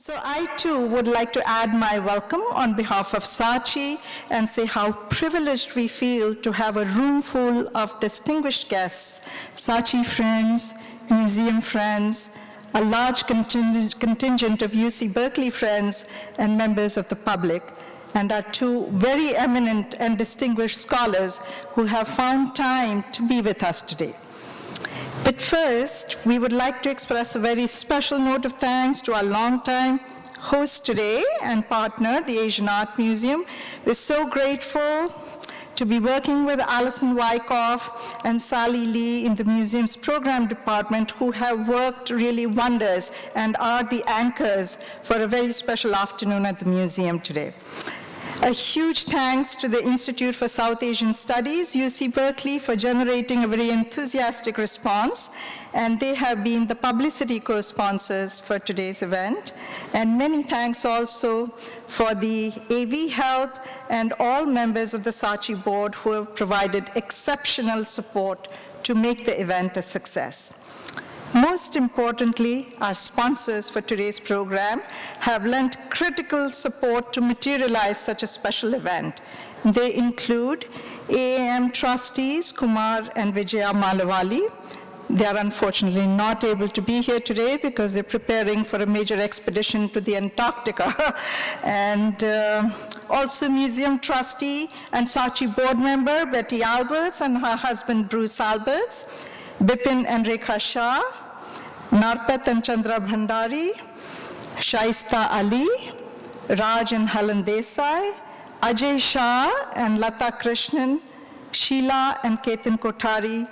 So I too would like to add my welcome on behalf of Saatchi and say how privileged we feel to have a room full of distinguished guests, Saatchi friends, museum friends, a large contingent of UC Berkeley friends and members of the public, and our two very eminent and distinguished scholars who have found time to be with us today. But first, we would like to express a very special note of thanks to our longtime host today and partner, the Asian Art Museum. We're so grateful to be working with Alison Wyckoff and Sally Lee in the museum's program department, who have worked really wonders and are the anchors for a very special afternoon at the museum today. A huge thanks to the Institute for South Asian Studies, UC Berkeley, for generating a very enthusiastic response, and they have been the publicity co-sponsors for today's event. And many thanks also for the AV help and all members of the Saatchi board who have provided exceptional support to make the event a success. Most importantly, our sponsors for today's program have lent critical support to materialize such a special event. They include AAM trustees Kumar and Vijaya Malavali. They are unfortunately not able to be here today because they're preparing for a major expedition to the Antarctica. And also museum trustee and Saatchi board member Betty Alberts and her husband Bruce Alberts, Bipin and Rekha Shah, Narpat and Chandra Bhandari, Shaista Ali, Raj and Helen Desai, Ajay Shah and Lata Krishnan, Sheila and Ketan Kothari,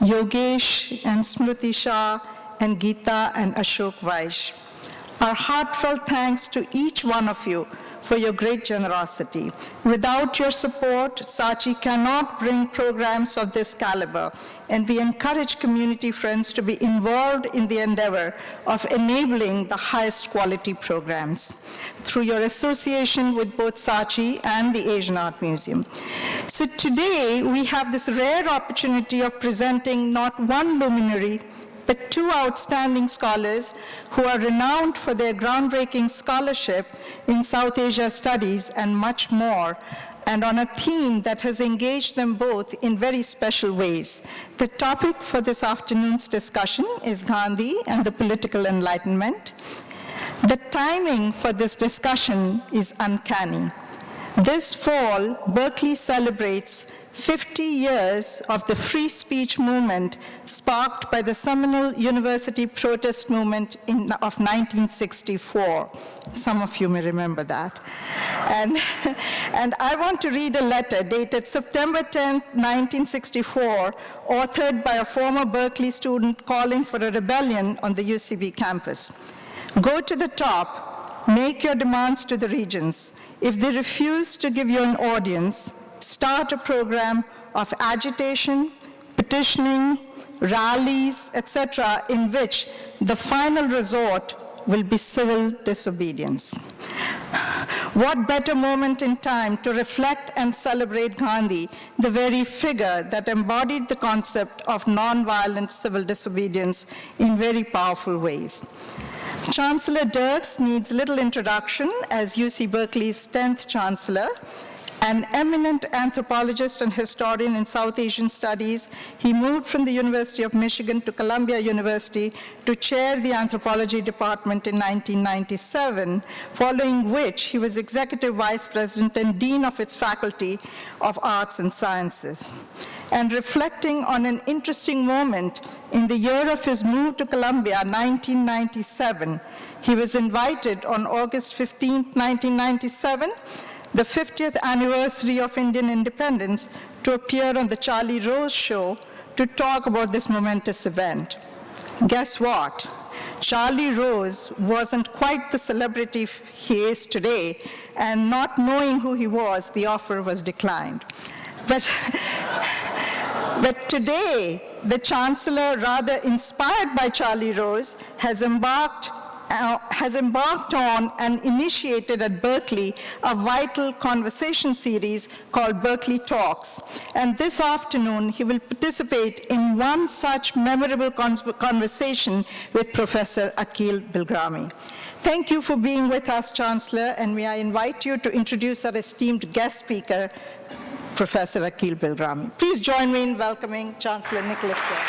Yogesh and Smriti Shah, and Geeta and Ashok Vaish. Our heartfelt thanks to each one of you for your great generosity. Without your support, Saatchi cannot bring programs of this caliber, and we encourage community friends to be involved in the endeavor of enabling the highest quality programs through your association with both Saatchi and the Asian Art Museum. So today, we have this rare opportunity of presenting not one luminary, but two outstanding scholars who are renowned for their groundbreaking scholarship in South Asia studies and much more, and on a theme that has engaged them both in very special ways. The topic for this afternoon's discussion is Gandhi and the political Enlightenment. The timing for this discussion is uncanny. This fall, Berkeley celebrates 50 years of the free speech movement sparked by the seminal university protest movement of 1964. Some of you may remember that. And I want to read a letter dated September 10, 1964, authored by a former Berkeley student calling for a rebellion on the UCB campus. Go to the top, make your demands to the regents. If they refuse to give you an audience, start a program of agitation, petitioning, rallies, etc., in which the final resort will be civil disobedience. What better moment in time to reflect and celebrate Gandhi, the very figure that embodied the concept of nonviolent civil disobedience in very powerful ways. Chancellor Dirks needs little introduction as UC Berkeley's 10th chancellor. An eminent anthropologist and historian in South Asian studies, he moved from the University of Michigan to Columbia University to chair the anthropology department in 1997, following which he was executive vice president and dean of its faculty of arts and sciences. And reflecting on an interesting moment in the year of his move to Columbia, 1997, he was invited on August 15, 1997, the 50th anniversary of Indian independence, to appear on the Charlie Rose show to talk about this momentous event. Guess what? Charlie Rose wasn't quite the celebrity he is today, and not knowing who he was, the offer was declined. But today, the chancellor, rather inspired by Charlie Rose, has embarked on and initiated at Berkeley a vital conversation series called Berkeley Talks. And this afternoon, he will participate in one such memorable conversation with Professor Akeel Bilgrami. Thank you for being with us, Chancellor, and may I invite you to introduce our esteemed guest speaker, Professor Akeel Bilgrami. Please join me in welcoming Chancellor Nicholas Gay.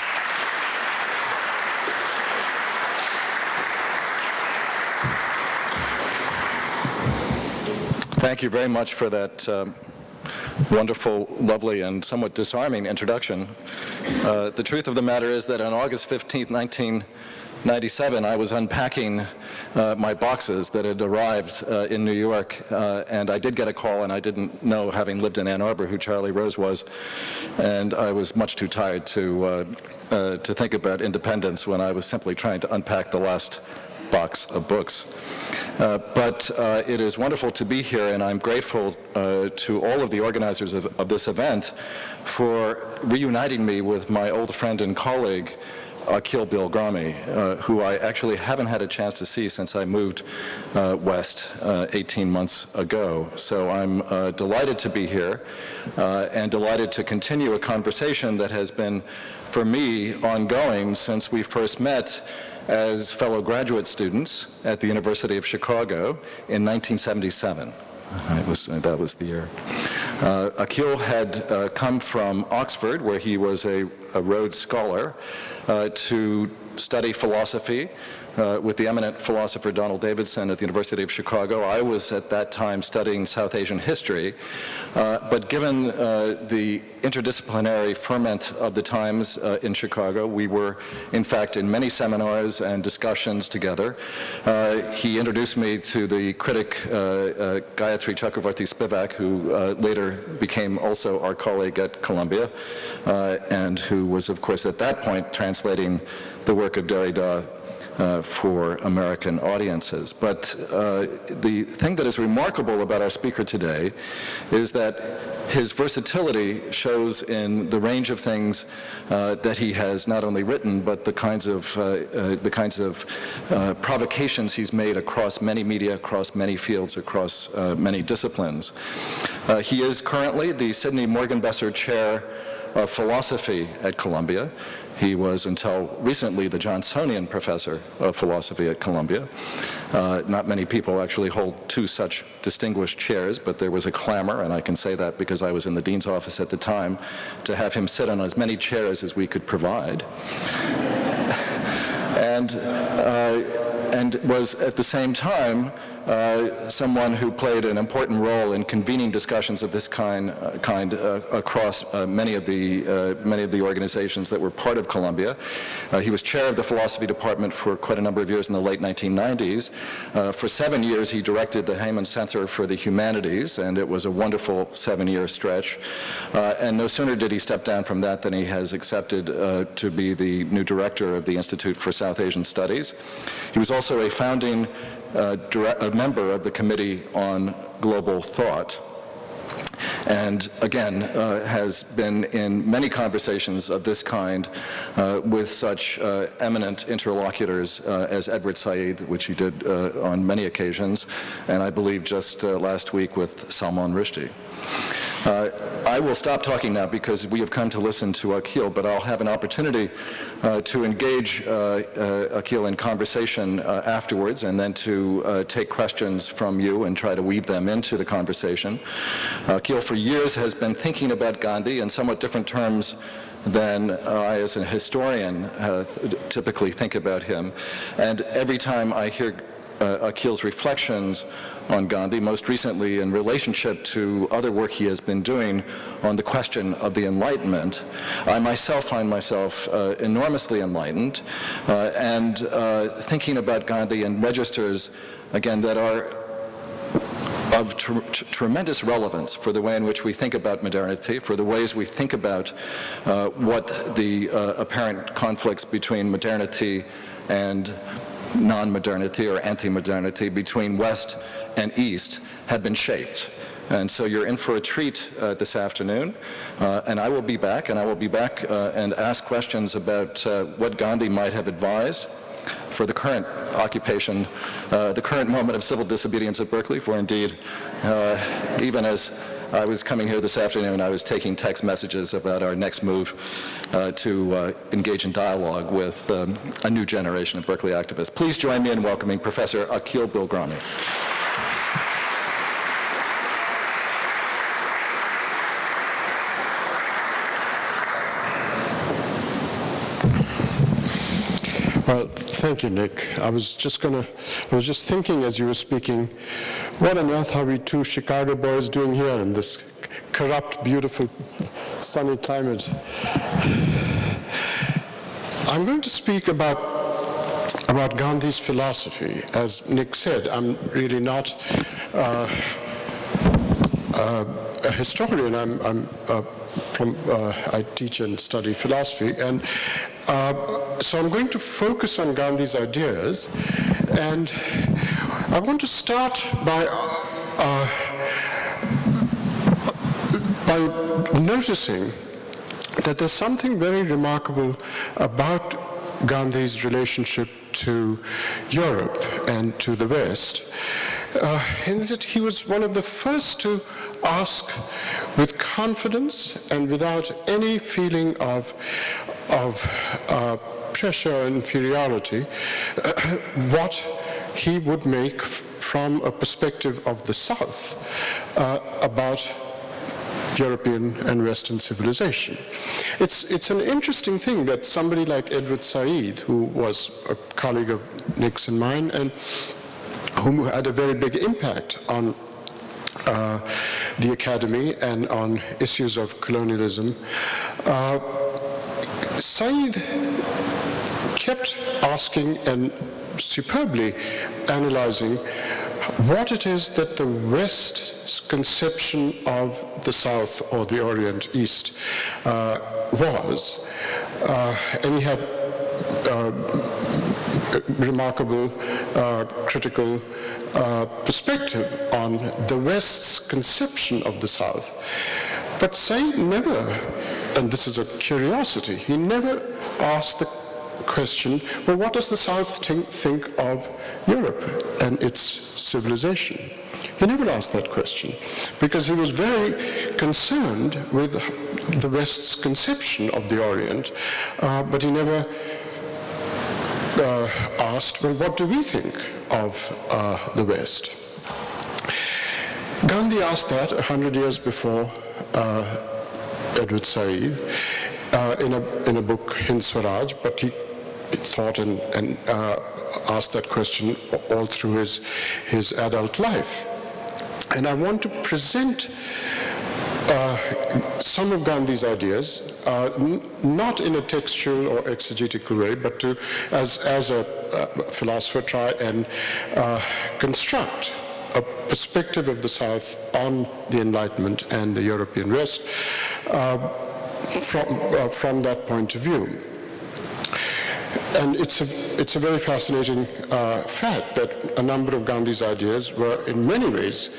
Thank you very much for that wonderful, lovely, and somewhat disarming introduction. The truth of the matter is that on August 15th, 1997, I was unpacking my boxes that had arrived in New York, and I did get a call, and I didn't know, having lived in Ann Arbor, who Charlie Rose was, and I was much too tired to think about independence when I was simply trying to unpack the last box of books. But it is wonderful to be here, and I'm grateful to all of the organizers of this event for reuniting me with my old friend and colleague, Akeel Bilgrami, who I actually haven't had a chance to see since I moved west 18 months ago. So I'm delighted to be here and delighted to continue a conversation that has been, for me, ongoing since we first met as fellow graduate students at the University of Chicago in 1977. That was the year. Akeel had come from Oxford, where he was a Rhodes Scholar, to study philosophy with the eminent philosopher Donald Davidson at the University of Chicago. I was at that time studying South Asian history, but given the interdisciplinary ferment of the times in Chicago, we were in fact in many seminars and discussions together. He introduced me to the critic Gayatri Chakravarti Spivak, who later became also our colleague at Columbia, and who was of course at that point translating the work of Derrida for American audiences. But the thing that is remarkable about our speaker today is that his versatility shows in the range of things that he has not only written, but the kinds of provocations he's made across many media, across many fields, across many disciplines. He is currently the Sidney Morgenbesser Chair of Philosophy at Columbia. He was, until recently, the Johnsonian Professor of Philosophy at Columbia. Not many people actually hold two such distinguished chairs, but there was a clamor, and I can say that because I was in the dean's office at the time, to have him sit on as many chairs as we could provide. And was at the same time someone who played an important role in convening discussions of this kind across many of the organizations that were part of Columbia. He was chair of the philosophy department for quite a number of years in the late 1990s. For 7 years, he directed the Heyman Center for the Humanities, and it was a wonderful 7-year stretch. And no sooner did he step down from that than he has accepted to be the new director of the Institute for South Asian Studies. He was also a founding a member of the Committee on Global Thought, and again has been in many conversations of this kind with such eminent interlocutors as Edward Said, which he did on many occasions, and I believe just last week with Salman Rushdie. I will stop talking now because we have come to listen to Akeel, but I'll have an opportunity to engage Akeel in conversation afterwards, and then to take questions from you and try to weave them into the conversation. Akeel for years has been thinking about Gandhi in somewhat different terms than I as a historian typically think about him. And every time I hear Akeel's reflections on Gandhi, most recently in relationship to other work he has been doing on the question of the Enlightenment, I myself find myself enormously enlightened and thinking about Gandhi in registers, again, that are of tremendous relevance for the way in which we think about modernity, for the ways we think about what the apparent conflicts between modernity and non-modernity or anti-modernity, between West and East, have been shaped. And so you're in for a treat this afternoon, and I will be back, and ask questions about what Gandhi might have advised for the current occupation, the current moment of civil disobedience at Berkeley, for indeed, even as I was coming here this afternoon, I was taking text messages about our next move to engage in dialogue with a new generation of Berkeley activists. Please join me in welcoming Professor Akeel Bilgrami. Well, thank you, Nick. I was just thinking as you were speaking, what on earth are we two Chicago boys doing here in this corrupt, beautiful, sunny climate? I'm going to speak about Gandhi's philosophy. As Nick said, I'm really not a historian. I teach and study philosophy, and so I'm going to focus on Gandhi's ideas, and I want to start by noticing that there's something very remarkable about Gandhi's relationship to Europe and to the West, in that he was one of the first to ask with confidence and without any feeling of pressure or inferiority what he would make from a perspective of the South about European and Western civilization. It's an interesting thing that somebody like Edward Said, who was a colleague of Nick's and mine, and whom had a very big impact on the academy and on issues of colonialism, Said kept asking and superbly analyzing what it is that the West's conception of the South or the Orient, East, was. And he had remarkable critical perspective on the West's conception of the South. But Said never, and this is a curiosity, he never asked the question, well, what does the South think of Europe and its civilization? He never asked that question, because he was very concerned with the West's conception of the Orient, but he never asked, well, what do we think of the West? Gandhi asked that 100 years before Edward Said in a book, Hind Swaraj, but he thought and asked that question all through his adult life. And I want to present some of Gandhi's ideas, not in a textual or exegetical way, but to, as a philosopher, try and construct a perspective of the South on the Enlightenment and the European West from that point of view. And it's a very fascinating fact that a number of Gandhi's ideas were in many ways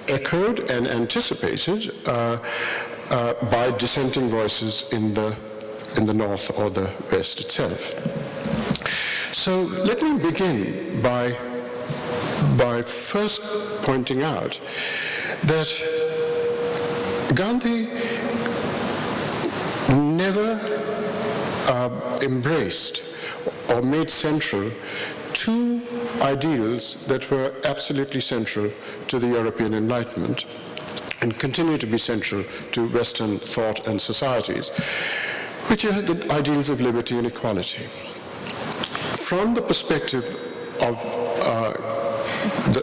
echoed and anticipated by dissenting voices in the North or the West itself. So let me begin by first pointing out that Gandhi never embraced or made central two ideals that were absolutely central to the European Enlightenment and continue to be central to Western thought and societies, which are the ideals of liberty and equality. From the perspective of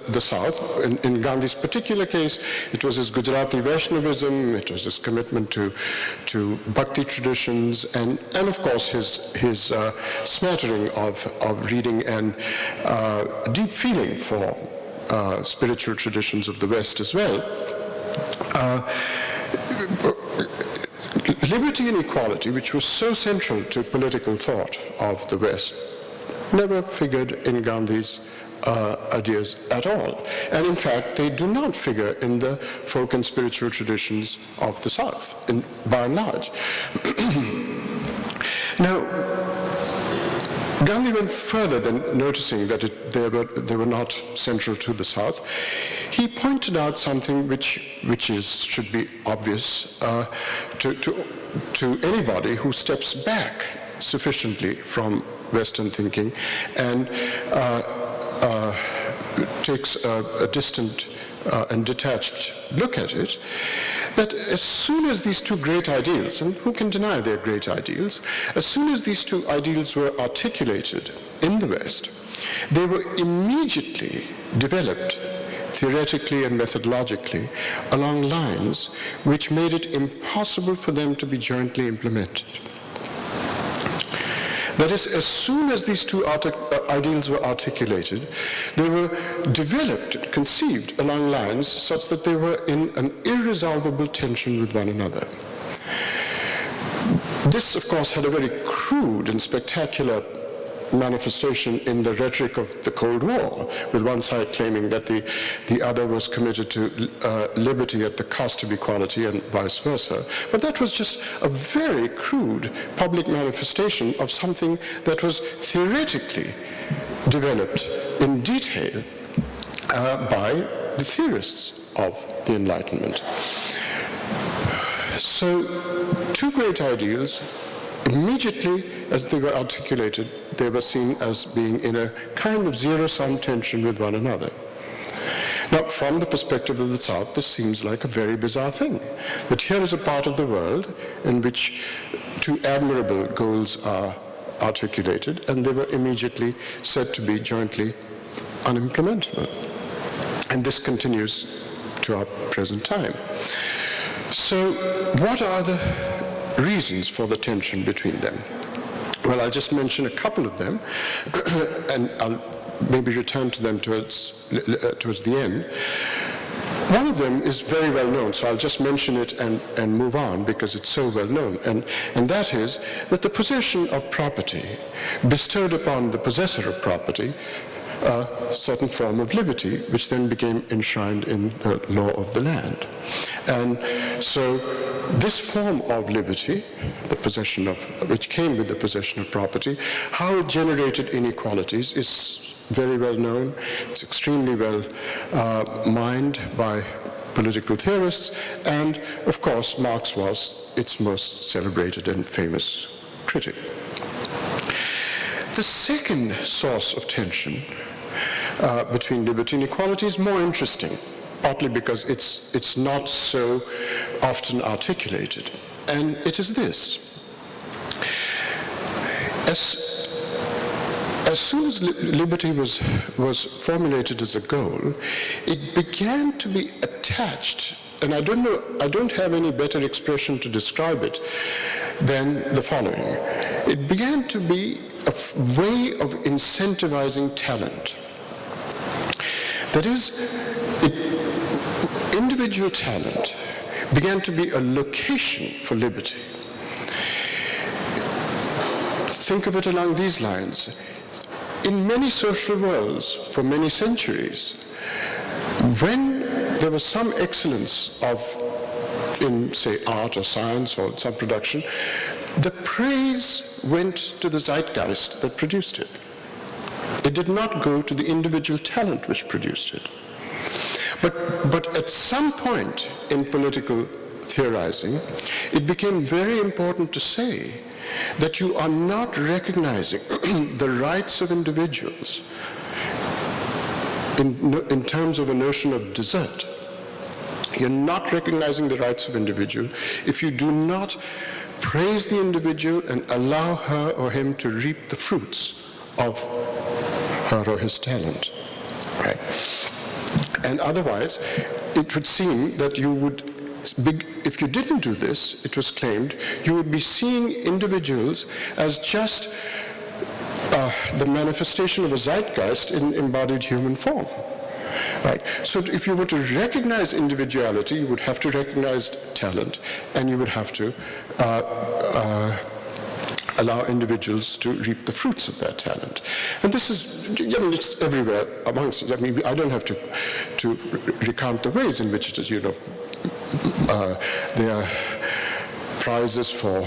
the South, in Gandhi's particular case, it was his Gujarati Vaishnavism, it was his commitment to Bhakti traditions, and of course his smattering of reading and deep feeling for spiritual traditions of the West as well. Liberty and equality, which was so central to political thought of the West, never figured in Gandhi's ideas at all. And in fact, they do not figure in the folk and spiritual traditions of the South, by and large. Now, Gandhi went further than noticing that they were not central to the South. He pointed out something which should be obvious to anybody who steps back sufficiently from Western thinking and takes a distant and detached look at it, that as soon as these two great ideals, and who can deny they're great ideals, as soon as these two ideals were articulated in the West, they were immediately developed theoretically and methodologically along lines which made it impossible for them to be jointly implemented. That is, as soon as these two ideals were articulated, they were developed, conceived along lines such that they were in an irresolvable tension with one another. This, of course, had a very crude and spectacular manifestation in the rhetoric of the Cold War, with one side claiming that the other was committed to liberty at the cost of equality and vice versa. But that was just a very crude public manifestation of something that was theoretically developed in detail by the theorists of the Enlightenment. So, two great ideals, immediately as they were articulated, they were seen as being in a kind of zero-sum tension with one another. Now, from the perspective of the South, this seems like a very bizarre thing, that here is a part of the world in which two admirable goals are articulated, and they were immediately said to be jointly unimplementable. And this continues to our present time. So, what are the reasons for the tension between them? Well, I'll just mention a couple of them, and I'll maybe return to them towards the end. One of them is very well known, so I'll just mention it and move on because it's so well known, and that is that the possession of property bestowed upon the possessor of property a certain form of liberty, which then became enshrined in the law of the land. And so this form of liberty, the possession of, which came with the possession of property, how it generated inequalities is very well known. It's extremely well mined by political theorists, and of course Marx was its most celebrated and famous critic. The second source of tension between liberty and equality is more interesting, partly because it's not so often articulated. And it is this. As soon as liberty was formulated as a goal, it began to be attached, and I don't have any better expression to describe it than the following. It began to be a way of incentivizing talent. That is, individual talent began to be a location for liberty. Think of it along these lines. In many social worlds, for many centuries, when there was some excellence in, say, art or science or some production, the praise went to the zeitgeist that produced it. It did not go to the individual talent which produced it. But at some point in political theorizing, it became very important to say that you are not recognizing the rights of individuals in terms of a notion of desert. You're not recognizing the rights of individual if you do not praise the individual and allow her or him to reap the fruits of her or his talent, right? And otherwise, it would seem that you would, if you didn't do this, it was claimed, you would be seeing individuals as just the manifestation of a zeitgeist in embodied human form. Right. So if you were to recognize individuality, you would have to recognize talent, and you would have to allow individuals to reap the fruits of their talent. And this is, it's everywhere amongst us. I mean, I don't have to recount the ways in which it is, there are prizes for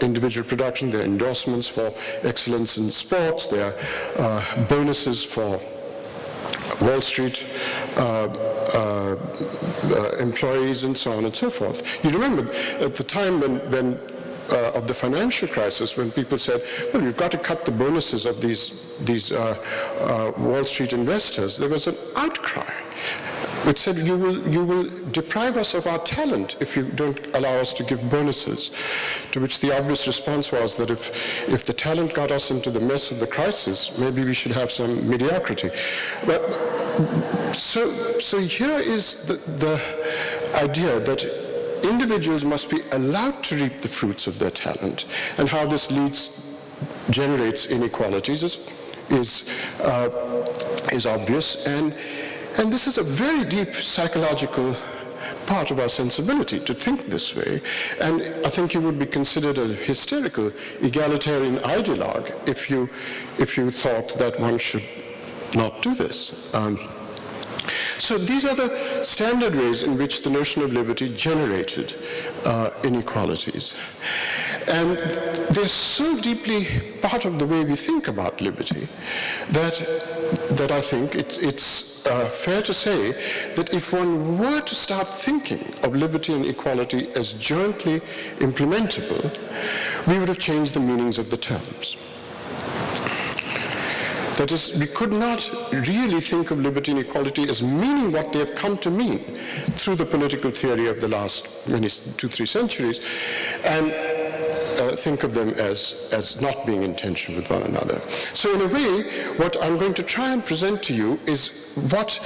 individual production, there are endorsements for excellence in sports, there are bonuses for Wall Street employees, and so on and so forth. You remember at the time when of the financial crisis, when people said, well, we've got to cut the bonuses of these Wall Street investors, there was an outcry which said, you will deprive us of our talent if you don't allow us to give bonuses. To which the obvious response was that if the talent got us into the mess of the crisis, maybe we should have some mediocrity. But, so here is the idea that individuals must be allowed to reap the fruits of their talent, and how this generates inequalities is obvious, and this is a very deep psychological part of our sensibility to think this way, and I think you would be considered a hysterical egalitarian ideologue if you thought that one should not do this. So these are the standard ways in which the notion of liberty generated inequalities. And they're so deeply part of the way we think about liberty that I think it's fair to say that if one were to start thinking of liberty and equality as jointly implementable, we would have changed the meanings of the terms. That is, we could not really think of liberty and equality as meaning what they have come to mean through the political theory of the last 2-3 centuries, and think of them as not being in tension with one another. So in a way, what I'm going to try and present to you is what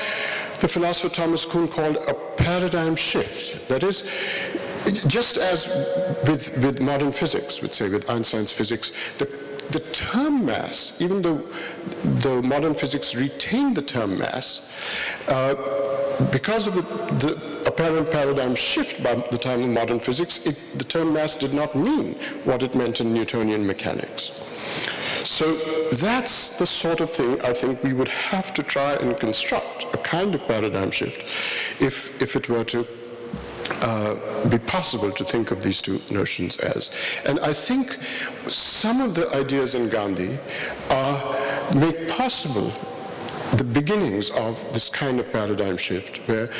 the philosopher Thomas Kuhn called a paradigm shift. That is, just as with modern physics, let's say with Einstein's physics, the term mass, even though modern physics retained the term mass, because of the apparent paradigm shift by the time of modern physics, the term mass did not mean what it meant in Newtonian mechanics. So that's the sort of thing I think we would have to try and construct, a kind of paradigm shift, if it were to be possible to think of these two notions as. And I think some of the ideas in Gandhi make possible the beginnings of this kind of paradigm shift, where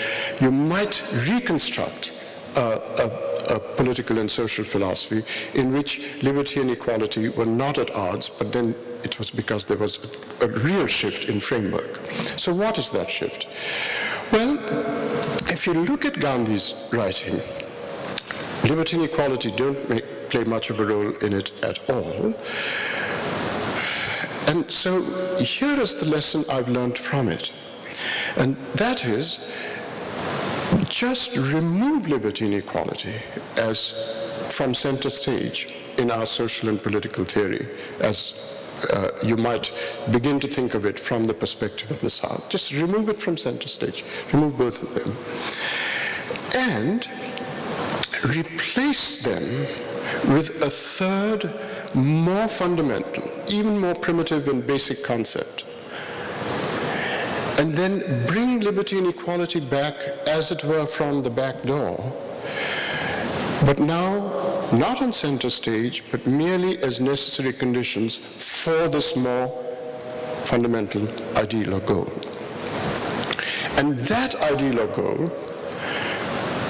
you might reconstruct a political and social philosophy in which liberty and equality were not at odds, but then it was because there was a real shift in framework. So what is that shift? Well, if you look at Gandhi's writing, liberty and equality don't play much of a role in it at all. And so here is the lesson I've learned from it. And that is, just remove liberty and equality from center stage in our social and political theory, as you might begin to think of it from the perspective of the South. Just remove it from center stage. Remove both of them. And replace them with a third, more fundamental, even more primitive and basic concept. And then bring liberty and equality back, as it were, from the back door, but now not on center stage, but merely as necessary conditions for this more fundamental ideal or goal. And that ideal or goal,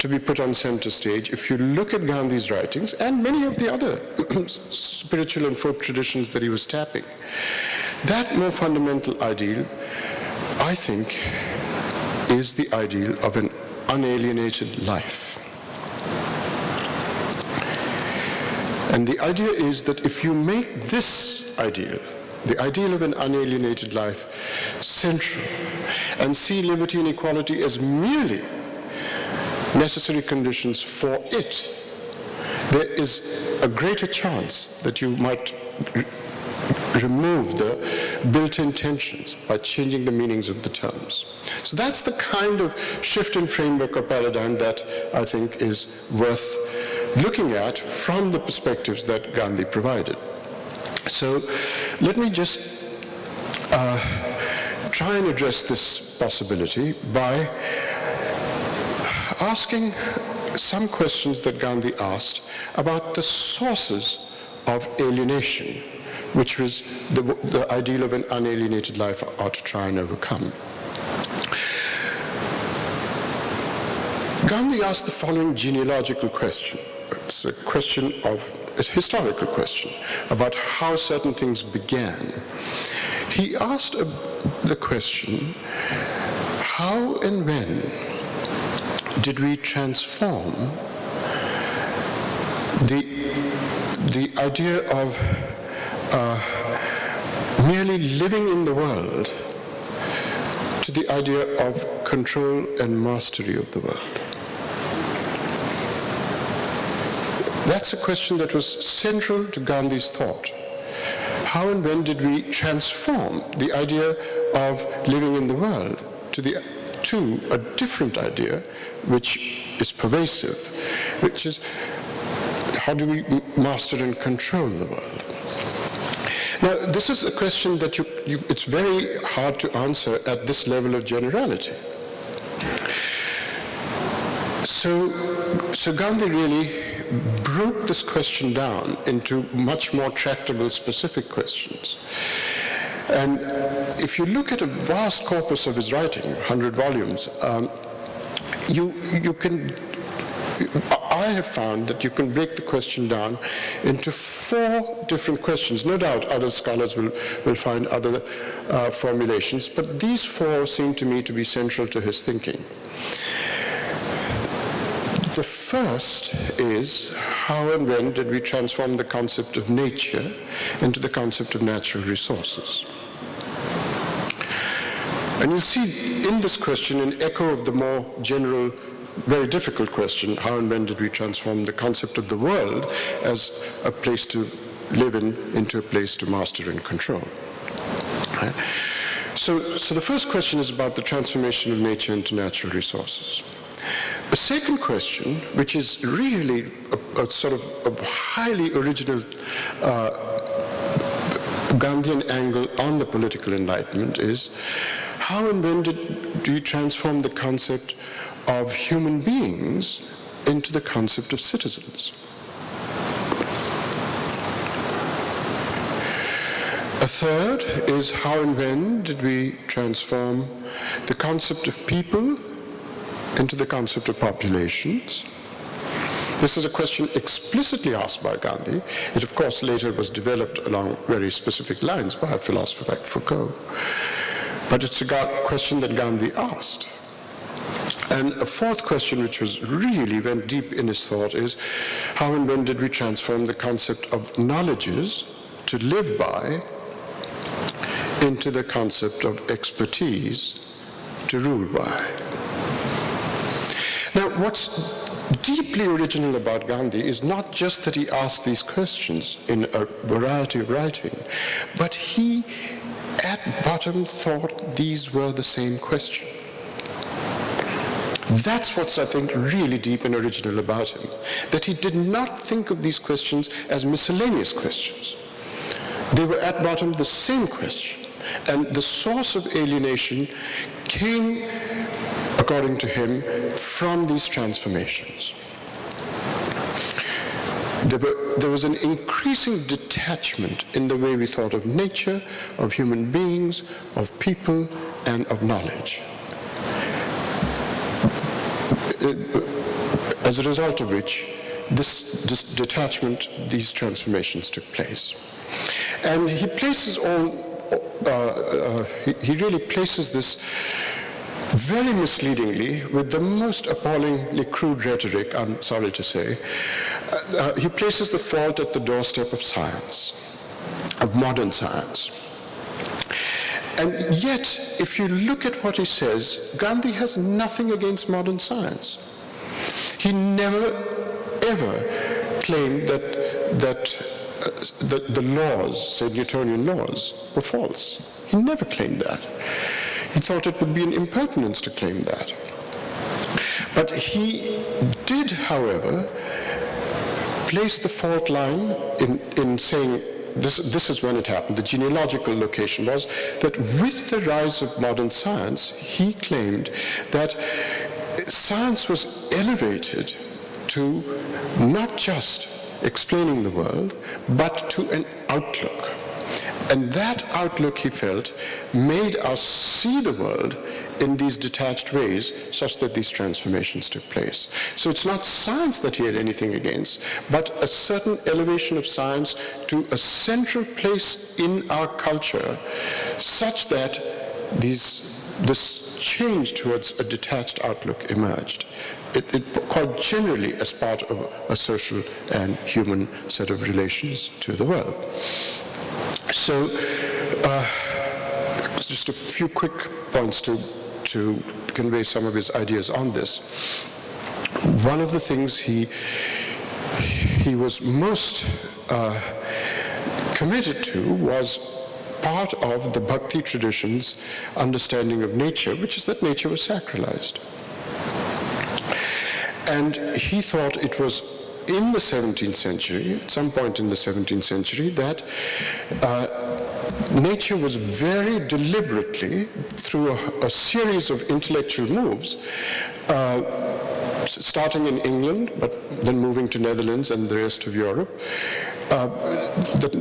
to be put on center stage, if you look at Gandhi's writings and many of the other spiritual and folk traditions that he was tapping, that more fundamental ideal, I think, is the ideal of an unalienated life. And the idea is that if you make this ideal, the ideal of an unalienated life, central, and see liberty and equality as merely necessary conditions for it, there is a greater chance that you might remove the built-in tensions by changing the meanings of the terms. So that's the kind of shift in framework or paradigm that I think is worth looking at from the perspectives that Gandhi provided. So let me just try and address this possibility by asking some questions that Gandhi asked about the sources of alienation, which was the ideal of an unalienated life ought to try and overcome. Gandhi asked the following genealogical question. It's a historical question about how certain things began. He asked the question, how and when did we transform the idea of merely living in the world to the idea of control and mastery of the world? That's a question that was central to Gandhi's thought. How and when did we transform the idea of living in the world to a different idea, which is pervasive, which is how do we master and control the world? Now, this is a question that it's very hard to answer at this level of generality. So Gandhi really broke this question down into much more tractable, specific questions. And if you look at a vast corpus of his writing, 100 volumes, I have found that you can break the question down into 4 different questions. No doubt other scholars will find other formulations, but these 4 seem to me to be central to his thinking. The first is, how and when did we transform the concept of nature into the concept of natural resources? And you'll see in this question an echo of the more general, very difficult question, how and when did we transform the concept of the world as a place to live in into a place to master and control? Right? So the first question is about the transformation of nature into natural resources. The second question, which is really a sort of a highly original Gandhian angle on the political enlightenment, is how and when do you transform the concept of human beings into the concept of citizens? A third is, how and when did we transform the concept of people into the concept of populations? This is a question explicitly asked by Gandhi. It, of course, later was developed along very specific lines by a philosopher like Foucault. But it's a question that Gandhi asked. And a fourth question, which really went deep in his thought, is how and when did we transform the concept of knowledges to live by into the concept of expertise to rule by? Now, what's deeply original about Gandhi is not just that he asked these questions in a variety of writing, but he, at bottom, thought these were the same question. That's what's, I think, really deep and original about him, that he did not think of these questions as miscellaneous questions. They were, at bottom, the same question. And the source of alienation came, according to him, from these transformations. There was an increasing detachment in the way we thought of nature, of human beings, of people, and of knowledge. As a result of which, this detachment, these transformations took place. And he places he really places this very misleadingly with the most appallingly crude rhetoric, I'm sorry to say. He places the fault at the doorstep of science, of modern science. And yet, if you look at what he says, Gandhi has nothing against modern science. He never, ever claimed that the laws, say Newtonian laws, were false. He never claimed that. He thought it would be an impertinence to claim that. But he did, however, place the fault line in saying, this is when it happened. The genealogical location was that with the rise of modern science, he claimed that science was elevated to not just explaining the world, but to an outlook. And that outlook, he felt, made us see the world in these detached ways such that these transformations took place. So it's not science that he had anything against, but a certain elevation of science to a central place in our culture such that this change towards a detached outlook emerged. It quite generally as part of a social and human set of relations to the world. So, just a few quick points to convey some of his ideas on this. One of the things he was most committed to was part of the Bhakti tradition's understanding of nature, which is that nature was sacralized. And he thought it was in the 17th century, at some point in the 17th century, that nature was very deliberately, through a series of intellectual moves, starting in England, but then moving to Netherlands and the rest of Europe, that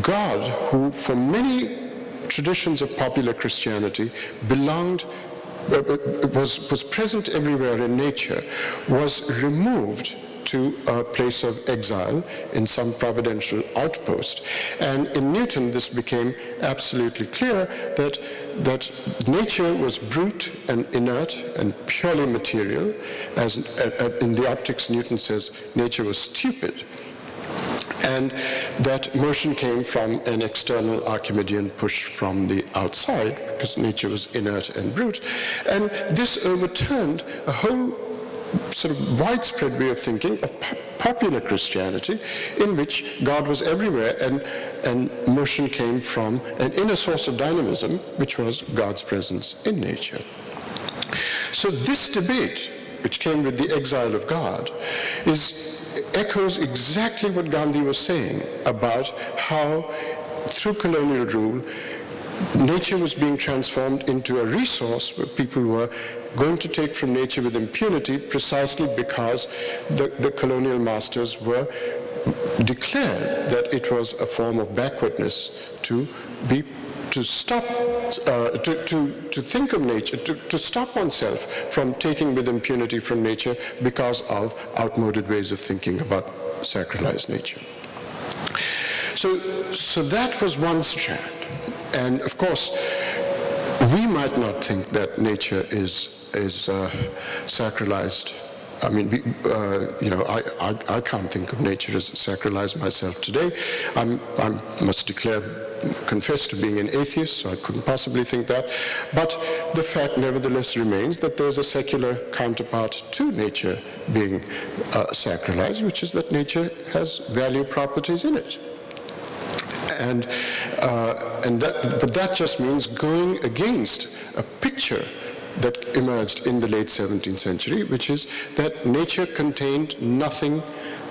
God, who for many traditions of popular Christianity belonged, was present everywhere in nature, was removed to a place of exile in some providential outpost. And in Newton, this became absolutely clear that nature was brute and inert and purely material. As in the Optics, Newton says nature was stupid. And that motion came from an external Archimedean push from the outside, because nature was inert and brute. And this overturned a whole sort of widespread way of thinking of popular Christianity, in which God was everywhere and motion came from an inner source of dynamism, which was God's presence in nature. So this debate, which came with the exile of God, echoes exactly what Gandhi was saying about how, through colonial rule, nature was being transformed into a resource where people were going to take from nature with impunity, precisely because the colonial masters were declared that it was a form of backwardness to think of nature, to stop oneself from taking with impunity from nature because of outmoded ways of thinking about sacralized nature. So that was one strand. And of course, we might not think that nature is sacralized. I mean, I can't think of nature as sacralized myself today. I must confess to being an atheist, so I couldn't possibly think that. But the fact nevertheless remains that there's a secular counterpart to nature being sacralized, which is that nature has value properties in it. But that just means going against a picture that emerged in the late 17th century, which is that nature contained nothing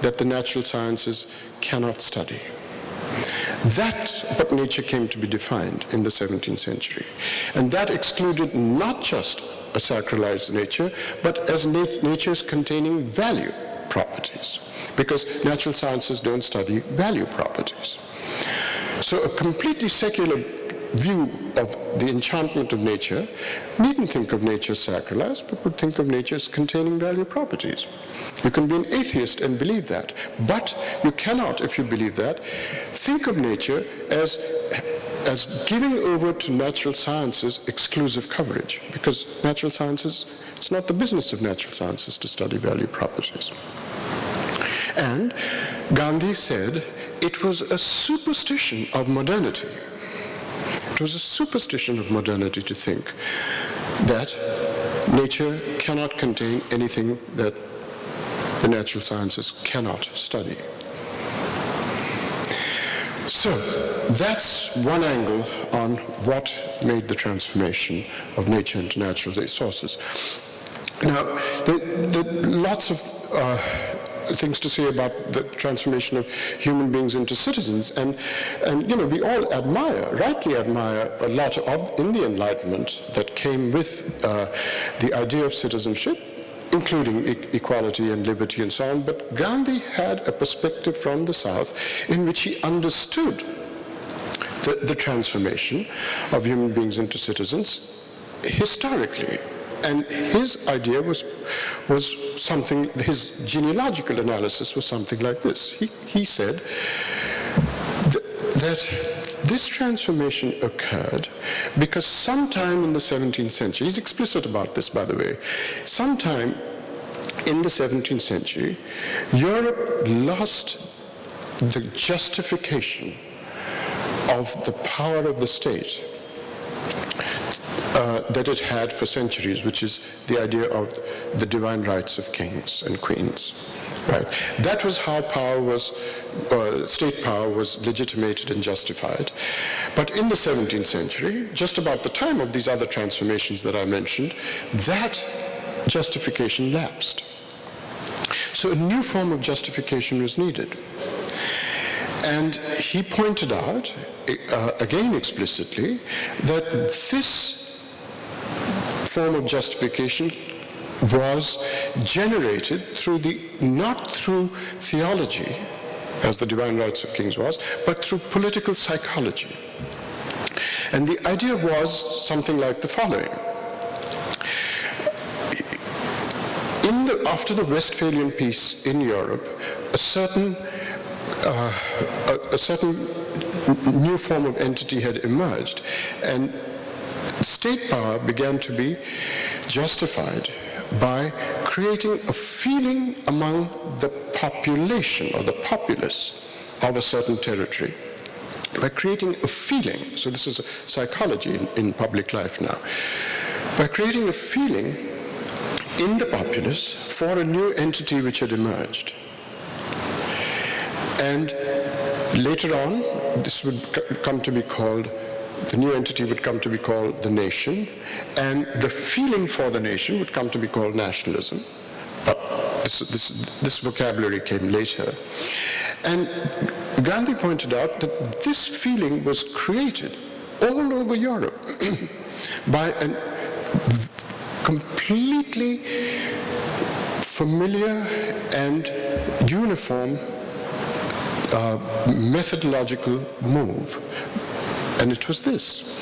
that the natural sciences cannot study. That's what nature came to be defined in the 17th century. And that excluded not just a sacralized nature, but as natures containing value properties, because natural sciences don't study value properties. So a completely secular view of the enchantment of nature needn't think of nature sacralized, but would think of nature as containing value properties. You can be an atheist and believe that, but you cannot, if you believe that, think of nature as giving over to natural sciences exclusive coverage, because natural sciences, it's not the business of natural sciences to study value properties. And Gandhi said it was a superstition of modernity. It was a superstition of modernity to think that nature cannot contain anything that the natural sciences cannot study. So that's one angle on what made the transformation of nature into natural sources. Now, there are lots of things to say about the transformation of human beings into citizens, and we all rightly admire a lot in the Enlightenment that came with the idea of citizenship, including equality and liberty and so on. But Gandhi had a perspective from the South in which he understood the transformation of human beings into citizens historically. And his idea was something, his genealogical analysis was something like this. He said that this transformation occurred because sometime in the 17th century, he's explicit about this, by the way, sometime in the 17th century, Europe lost the justification of the power of the state that it had for centuries, which is the idea of the divine rights of kings and queens. Right? That was how power was, state power was legitimated and justified. But in the 17th century, just about the time of these other transformations that I mentioned, that justification lapsed. So a new form of justification was needed. And he pointed out, again explicitly, that this form of justification was generated not through theology, as the divine rights of kings was, but through political psychology. And the idea was something like the following. After the Westphalian peace in Europe, a certain new form of entity had emerged, and state power began to be justified by creating a feeling among the population or the populace of a certain territory. By creating a feeling, so this is psychology in public life now, by creating a feeling in the populace for a new entity which had emerged. And later on, this would come to be called, the new entity would come to be called the nation, and the feeling for the nation would come to be called nationalism. But this vocabulary came later. And Gandhi pointed out that this feeling was created all over Europe by a completely familiar and uniform methodological move. And it was this.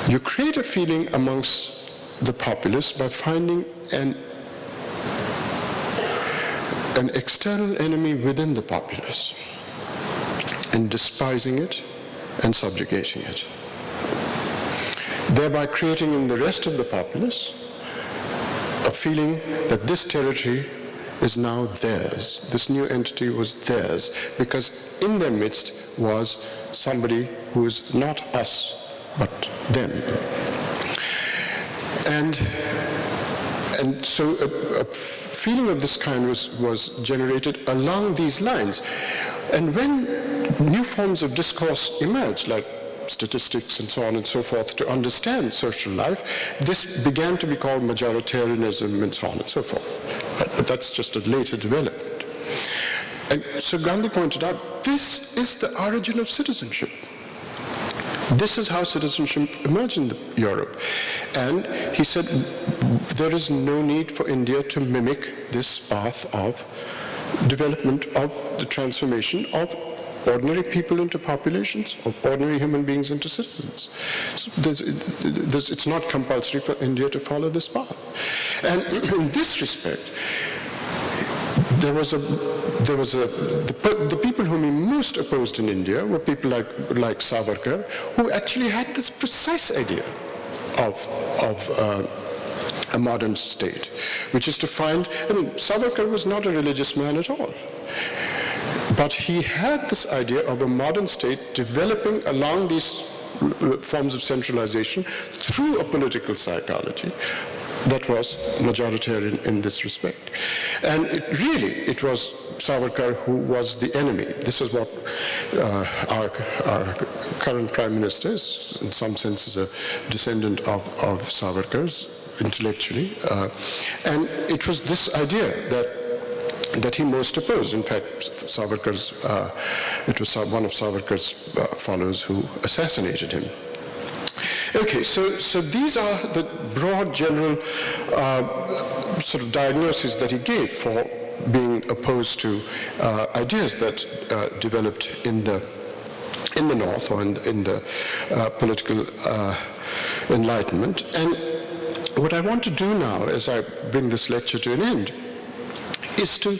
You create a feeling amongst the populace by finding an external enemy within the populace and despising it and subjugating it, thereby creating in the rest of the populace a feeling that this territory is now theirs. This new entity was theirs because in their midst was somebody who is not us, but them. And so a feeling of this kind was generated along these lines. And when new forms of discourse emerged, like statistics and so on and so forth, to understand social life, this began to be called majoritarianism and so on and so forth. But that's just a later development. And so Gandhi pointed out, this is the origin of citizenship. This is how citizenship emerged in Europe. And he said, there is no need for India to mimic this path of development of the transformation of ordinary people into populations, of ordinary human beings into citizens. So it's not compulsory for India to follow this path. And in this respect, the people whom he most opposed in India were people like Savarkar, who actually had this precise idea of a modern state, which is to find, Savarkar was not a religious man at all. But he had this idea of a modern state developing along these forms of centralization through a political psychology that was majoritarian in this respect. And it was Savarkar who was the enemy. This is what our current Prime Minister is, in some sense, is a descendant of Savarkar's intellectually. And it was this idea that he most opposed. In fact, it was one of Savarkar's followers who assassinated him. Okay, so these are the broad general sort of diagnosis that he gave for being opposed to ideas that developed in the North or in the political Enlightenment. And what I want to do now, as I bring this lecture to an end, is to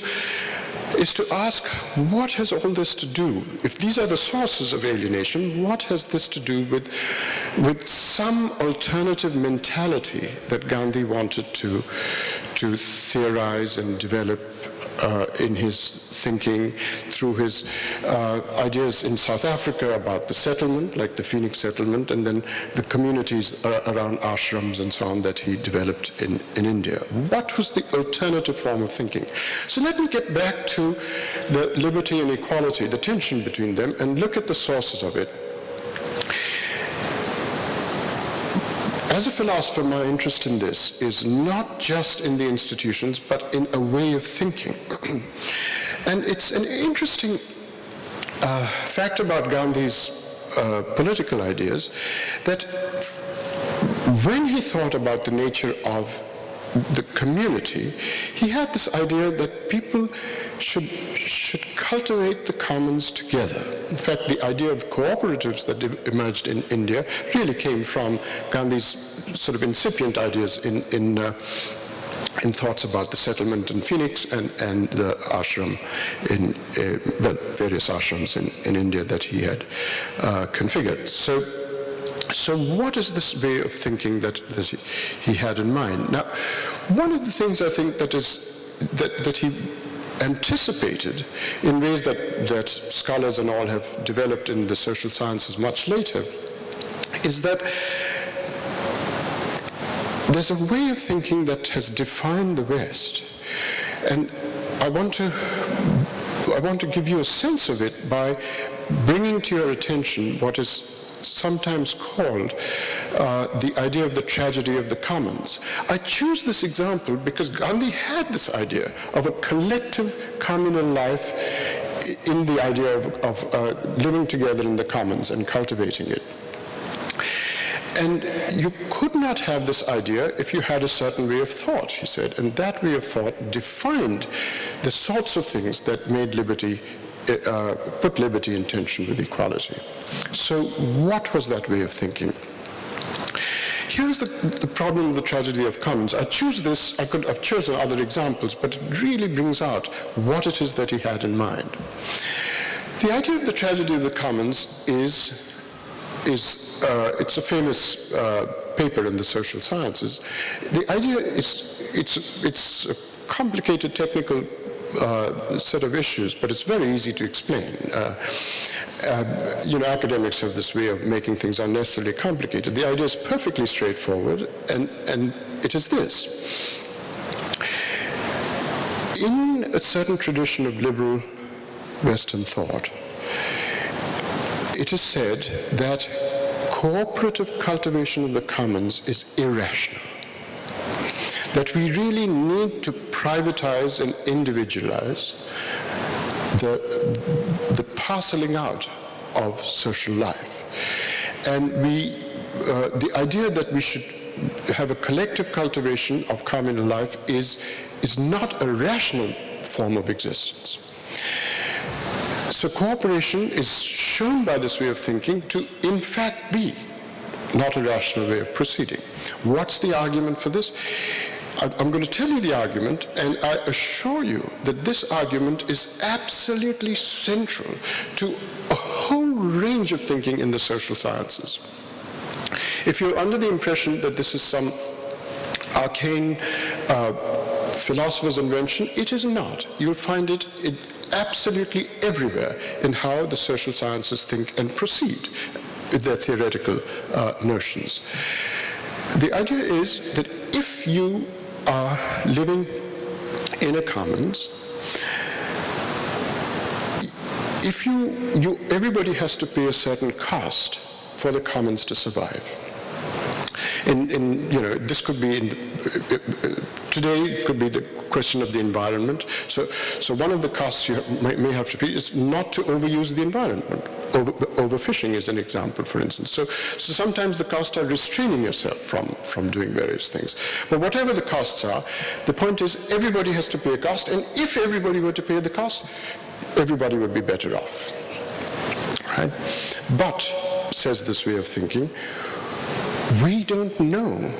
ask, what has all this to do? If these are the sources of alienation, what has this to do with some alternative mentality that Gandhi wanted to theorize and develop in his thinking through his ideas in South Africa about the settlement, like the Phoenix settlement, and then the communities around ashrams and so on that he developed in India. What was the alternative form of thinking? So let me get back to the liberty and equality, the tension between them, and look at the sources of it. As a philosopher, my interest in this is not just in the institutions, but in a way of thinking. And it's an interesting fact about Gandhi's political ideas that when he thought about the nature of the community, he had this idea that people should cultivate the commons together. In fact, the idea of cooperatives that emerged in India really came from Gandhi's sort of incipient ideas in thoughts about the settlement in Phoenix and the ashram various ashrams in India that he had configured. So what is this way of thinking that he had in mind? Now, one of the things I think that he anticipated in ways that scholars and all have developed in the social sciences much later is that there's a way of thinking that has defined the West. And I want to give you a sense of it by bringing to your attention what is sometimes called the idea of the tragedy of the commons. I choose this example because Gandhi had this idea of a collective communal life in the idea of living together in the commons and cultivating it. And you could not have this idea if you had a certain way of thought, he said, and that way of thought defined the sorts of things that made liberty put liberty in tension with equality. So what was that way of thinking? Here's the problem of the tragedy of commons. I choose this, I could have chosen other examples, but it really brings out what it is that he had in mind. The idea of the tragedy of the commons is it's a famous paper in the social sciences. The idea is, it's a complicated technical set of issues, but it's very easy to explain. Academics have this way of making things unnecessarily complicated. The idea is perfectly straightforward, and it is this. In a certain tradition of liberal Western thought, it is said that cooperative cultivation of the commons is irrational. That we really need to privatize and individualize the parceling out of social life. And the idea that we should have a collective cultivation of communal life is not a rational form of existence. So cooperation is shown by this way of thinking to, in fact, be not a rational way of proceeding. What's the argument for this? I'm going to tell you the argument, and I assure you that this argument is absolutely central to a whole range of thinking in the social sciences. If you're under the impression that this is some arcane philosopher's invention, it is not. You'll find it absolutely everywhere in how the social sciences think and proceed with their theoretical notions. The idea is that if you are living in a commons, if everybody has to pay a certain cost for the commons to survive. This could be today it could be the question of the environment. So one of the costs you may have to pay is not to overuse the environment. Overfishing is an example, for instance. So sometimes the costs are restraining yourself from doing various things. But whatever the costs are, the point is everybody has to pay a cost, and if everybody were to pay the cost, everybody would be better off. Right? But, says this way of thinking, we don't know.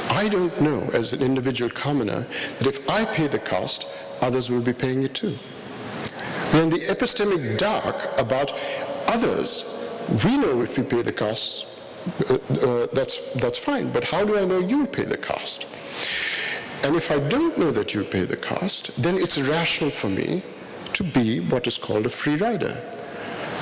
I don't know, as an individual commoner, that if I pay the cost, others will be paying it too. We're in the epistemic dark about others. We know if we pay the costs, that's fine, but how do I know you'll pay the cost? And if I don't know that you'll pay the cost, then it's rational for me to be what is called a free rider.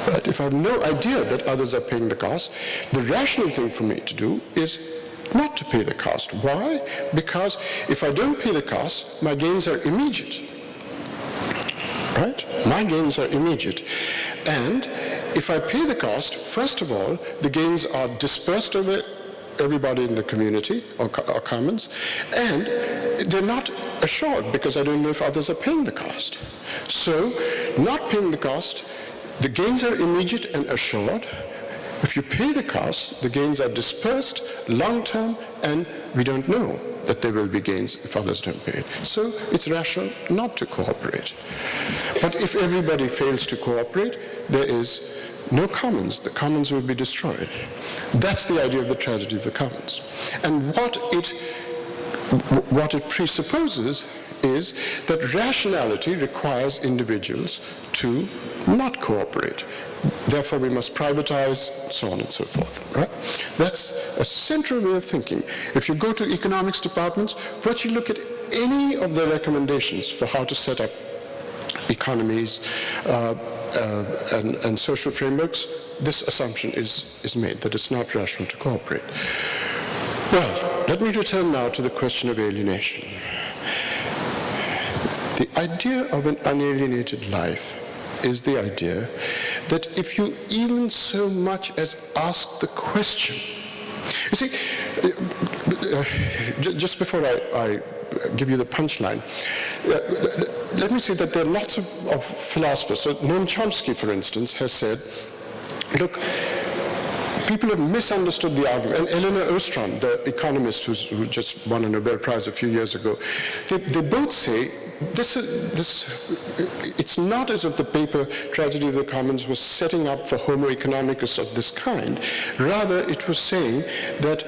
But if I have no idea that others are paying the cost, the rational thing for me to do is not to pay the cost. Why? Because if I don't pay the cost, my gains are immediate. Right? My gains are immediate. And if I pay the cost, first of all, the gains are dispersed over everybody in the community or commons, and they're not assured because I don't know if others are paying the cost. So, not paying the cost, the gains are immediate and assured. If you pay the cost, the gains are dispersed, long-term, and we don't know that there will be gains if others don't pay it. So it's rational not to cooperate. But if everybody fails to cooperate, there is no commons. The commons will be destroyed. That's the idea of the tragedy of the commons. And what it presupposes is that rationality requires individuals to not cooperate. Therefore, we must privatize, so on and so forth. Right? That's a central way of thinking. If you go to economics departments, virtually look at any of the recommendations for how to set up economies and social frameworks, this assumption is made, that it's not rational to cooperate. Well, let me return now to the question of alienation. The idea of an unalienated life is the idea that if you even so much as ask the question, you see, just before I give you the punchline, let me say that there are lots of philosophers. So Noam Chomsky, for instance, has said, look, people have misunderstood the argument. And Elinor Ostrom, the economist who just won a Nobel Prize a few years ago, they both say, it's not as if the paper Tragedy of the Commons was setting up for Homo economicus of this kind. Rather, it was saying that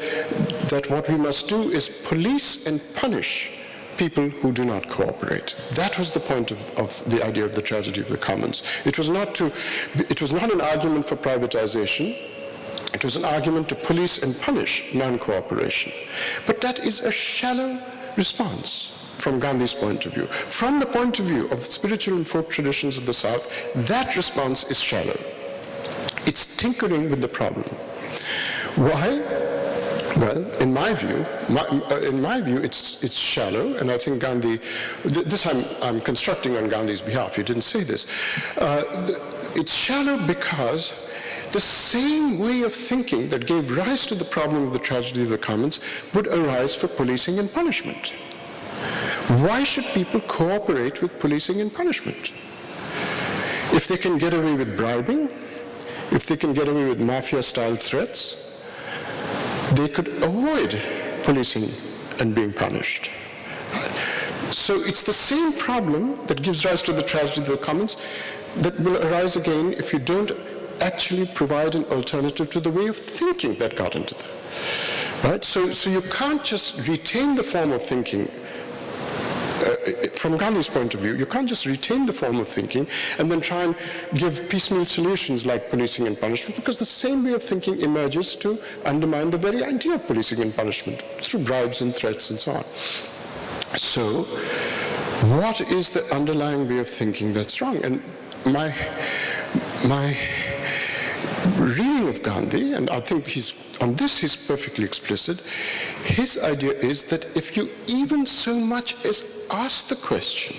what we must do is police and punish people who do not cooperate. That was the point of the idea of the Tragedy of the Commons. It was not an argument for privatization. It was an argument to police and punish non-cooperation. But that is a shallow response from Gandhi's point of view. From the point of view of the spiritual and folk traditions of the South, that response is shallow. It's tinkering with the problem. Why? Well, in my view, it's shallow, and I think Gandhi, this I'm constructing on Gandhi's behalf, he didn't say this. It's shallow because the same way of thinking that gave rise to the problem of the Tragedy of the Commons would arise for policing and punishment. Why should people cooperate with policing and punishment? If they can get away with bribing, if they can get away with mafia-style threats, they could avoid policing and being punished. So it's the same problem that gives rise to the Tragedy of the Commons that will arise again if you don't actually provide an alternative to the way of thinking that got into them. Right? So you can't just retain the form of thinking. From Gandhi's point of view, you can't just retain the form of thinking and then try and give piecemeal solutions like policing and punishment, because the same way of thinking emerges to undermine the very idea of policing and punishment through bribes and threats and so on. So, what is the underlying way of thinking that's wrong? And my reading of Gandhi, and I think he's perfectly explicit, his idea is that if you even so much as ask the question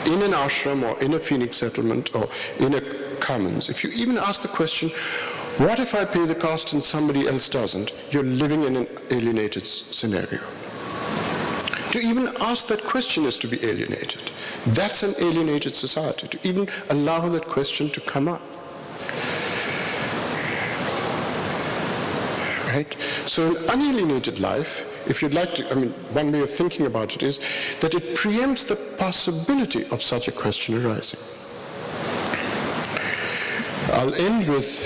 in an ashram or in a Phoenix settlement or in a commons, if you even ask the question, what if I pay the cost and somebody else doesn't? You're living in an alienated scenario. To even ask that question is to be alienated. That's an alienated society, to even allow that question to come up. Right? So an unalienated life, if you'd like to, one way of thinking about it is that it preempts the possibility of such a question arising. I'll end with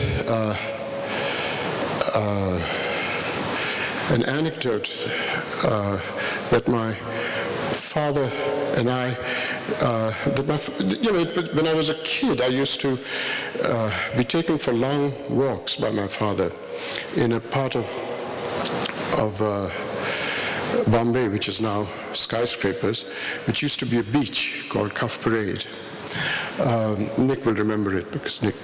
an anecdote that my father and I, when I was a kid, I used to be taken for long walks by my father in a part of Bombay, which is now skyscrapers, which used to be a beach called Cuff Parade. Nick will remember it because Nick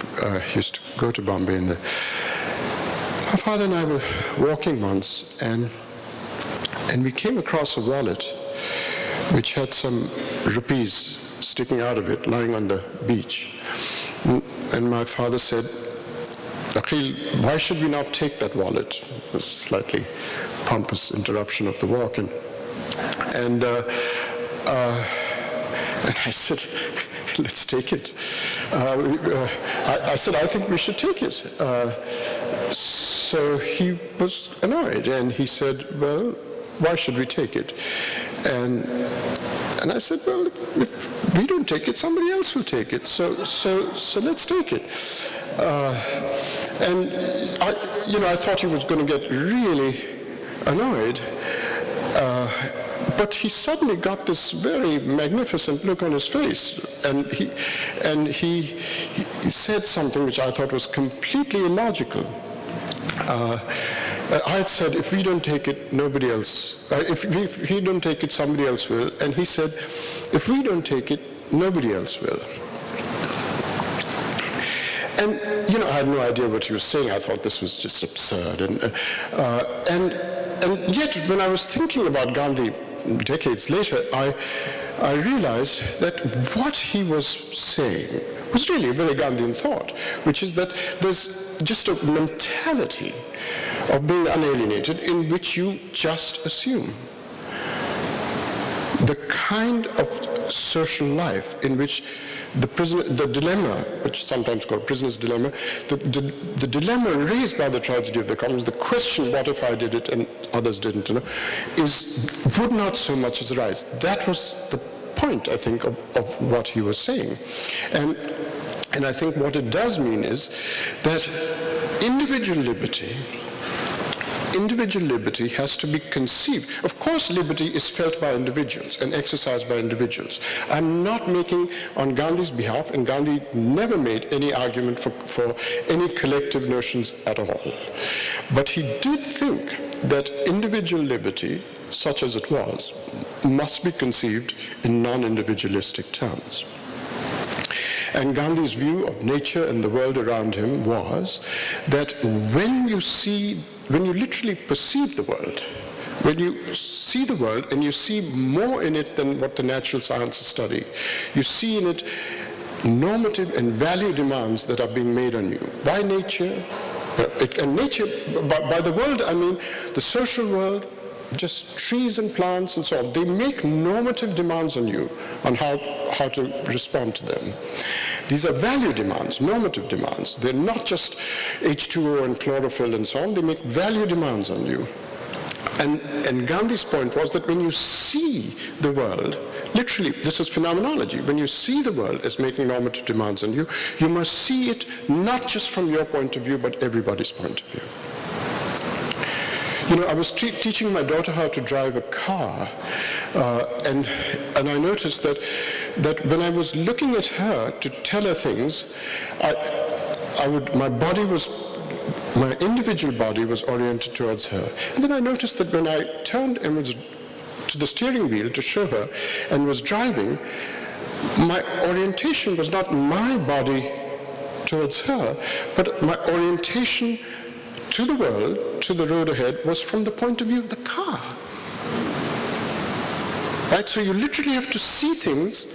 used to go to Bombay. And my father and I were walking once, and we came across a wallet which had some rupees sticking out of it, lying on the beach. And my father said, "Akeel, why should we not take that wallet?" It was a slightly pompous interruption of the walk. And I said, "Let's take it." I said, "I think we should take it." So he was annoyed, and he said, "Well, why should we take it?" And I said, "Well, if we don't take it, somebody else will take it. So let's take it." And I thought he was going to get really annoyed, but he suddenly got this very magnificent look on his face, and he said something which I thought was completely illogical. I had said, "If we don't take it, nobody else. If we don't take it, somebody else will." And he said, "If we don't take it, nobody else will." And I had no idea what he was saying. I thought this was just absurd. And yet, when I was thinking about Gandhi decades later, I realized that what he was saying was really a very Gandhian thought, which is that there's just a mentality of being unalienated in which you just assume. The kind of social life in which the dilemma, which is sometimes called prisoner's dilemma, the dilemma raised by the tragedy of the commons, the question, what if I did it and others didn't, would not so much as arise. That was the point, I think, of what he was saying. And I think what it does mean is that individual liberty has to be conceived. Of course, liberty is felt by individuals and exercised by individuals. I'm not making on Gandhi's behalf, and Gandhi never made any argument for any collective notions at all. But he did think that individual liberty, such as it was, must be conceived in non-individualistic terms. And Gandhi's view of nature and the world around him was that when you literally perceive the world, when you see the world and you see more in it than what the natural sciences study, you see in it normative and value demands that are being made on you by nature. And nature, by the world, I mean the social world, just trees and plants and so on. They make normative demands on you on how to respond to them. These are value demands, normative demands. They're not just H2O and chlorophyll and so on. They make value demands on you. And Gandhi's point was that when you see the world, literally, this is phenomenology. When you see the world as making normative demands on you, you must see it not just from your point of view, but everybody's point of view. I was teaching my daughter how to drive a car, and I noticed that when I was looking at her to tell her things, my individual body was oriented towards her. And then I noticed that when I turned and was to the steering wheel to show her and was driving, my orientation was not my body towards her, but my orientation to the world, to the road ahead, was from the point of view of the car. Right? So you literally have to see things,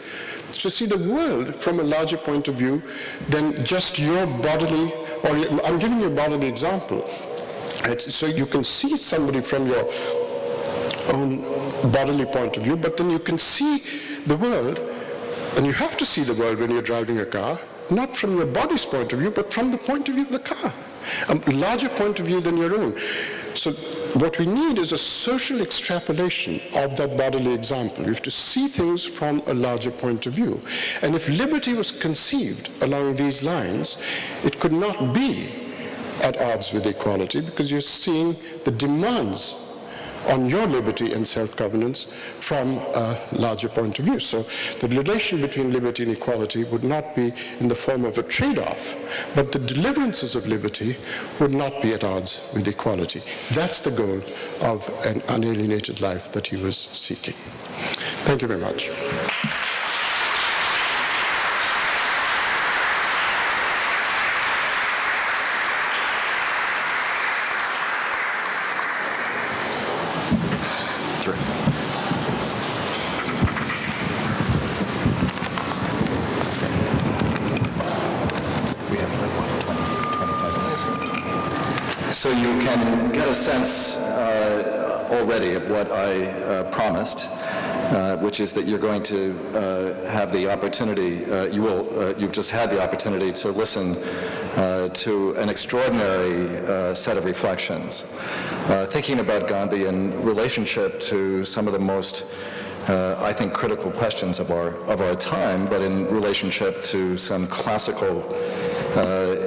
to see the world from a larger point of view than just your bodily or I'm giving you a bodily example. Right? So you can see somebody from your own bodily point of view, but then you can see the world, and you have to see the world when you're driving a car, not from your body's point of view, but from the point of view of the car, a larger point of view than your own. So what we need is a social extrapolation of that bodily example. We have to see things from a larger point of view. And if liberty was conceived along these lines, it could not be at odds with equality, because you're seeing the demands on your liberty and self-governance from a larger point of view. So the relation between liberty and equality would not be in the form of a trade-off, but the deliverances of liberty would not be at odds with equality. That's the goal of an unalienated life that he was seeking. Thank you very much. So you can get a sense already of what I promised, which is that you're going to have the opportunity, you've just had the opportunity to listen to an extraordinary set of reflections, thinking about Gandhi in relationship to some of the most I think critical questions of our time, but in relationship to some classical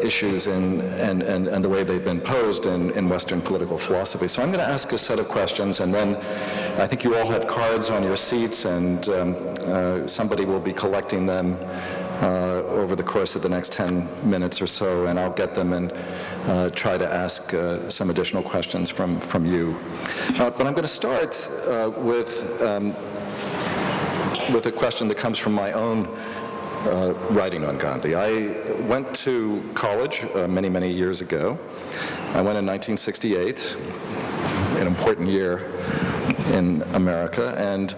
issues and the way they've been posed in Western political philosophy. So I'm going to ask a set of questions, and then I think you all have cards on your seats, and somebody will be collecting them over the course of the next 10 minutes or so, and I'll get them and try to ask some additional questions from you. But I'm going to start with a question that comes from my own writing on Gandhi. I went to college many, many years ago. I went in 1968, an important year in America, and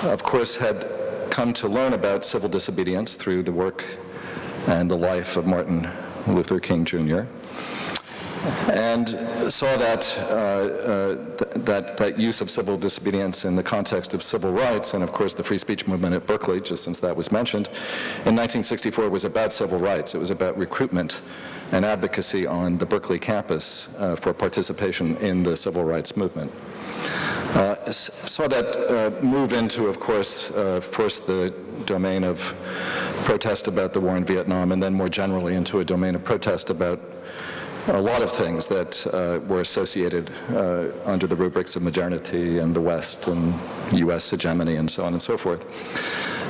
of course had come to learn about civil disobedience through the work and the life of Martin Luther King Jr. and saw that use of civil disobedience in the context of civil rights, and of course the free speech movement at Berkeley, just since that was mentioned, in 1964 was about civil rights. It was about recruitment and advocacy on the Berkeley campus for participation in the civil rights movement. Saw that move into, of course, first the domain of protest about the war in Vietnam, and then more generally into a domain of protest about a lot of things that were associated under the rubrics of modernity and the West and U.S. hegemony and so on and so forth.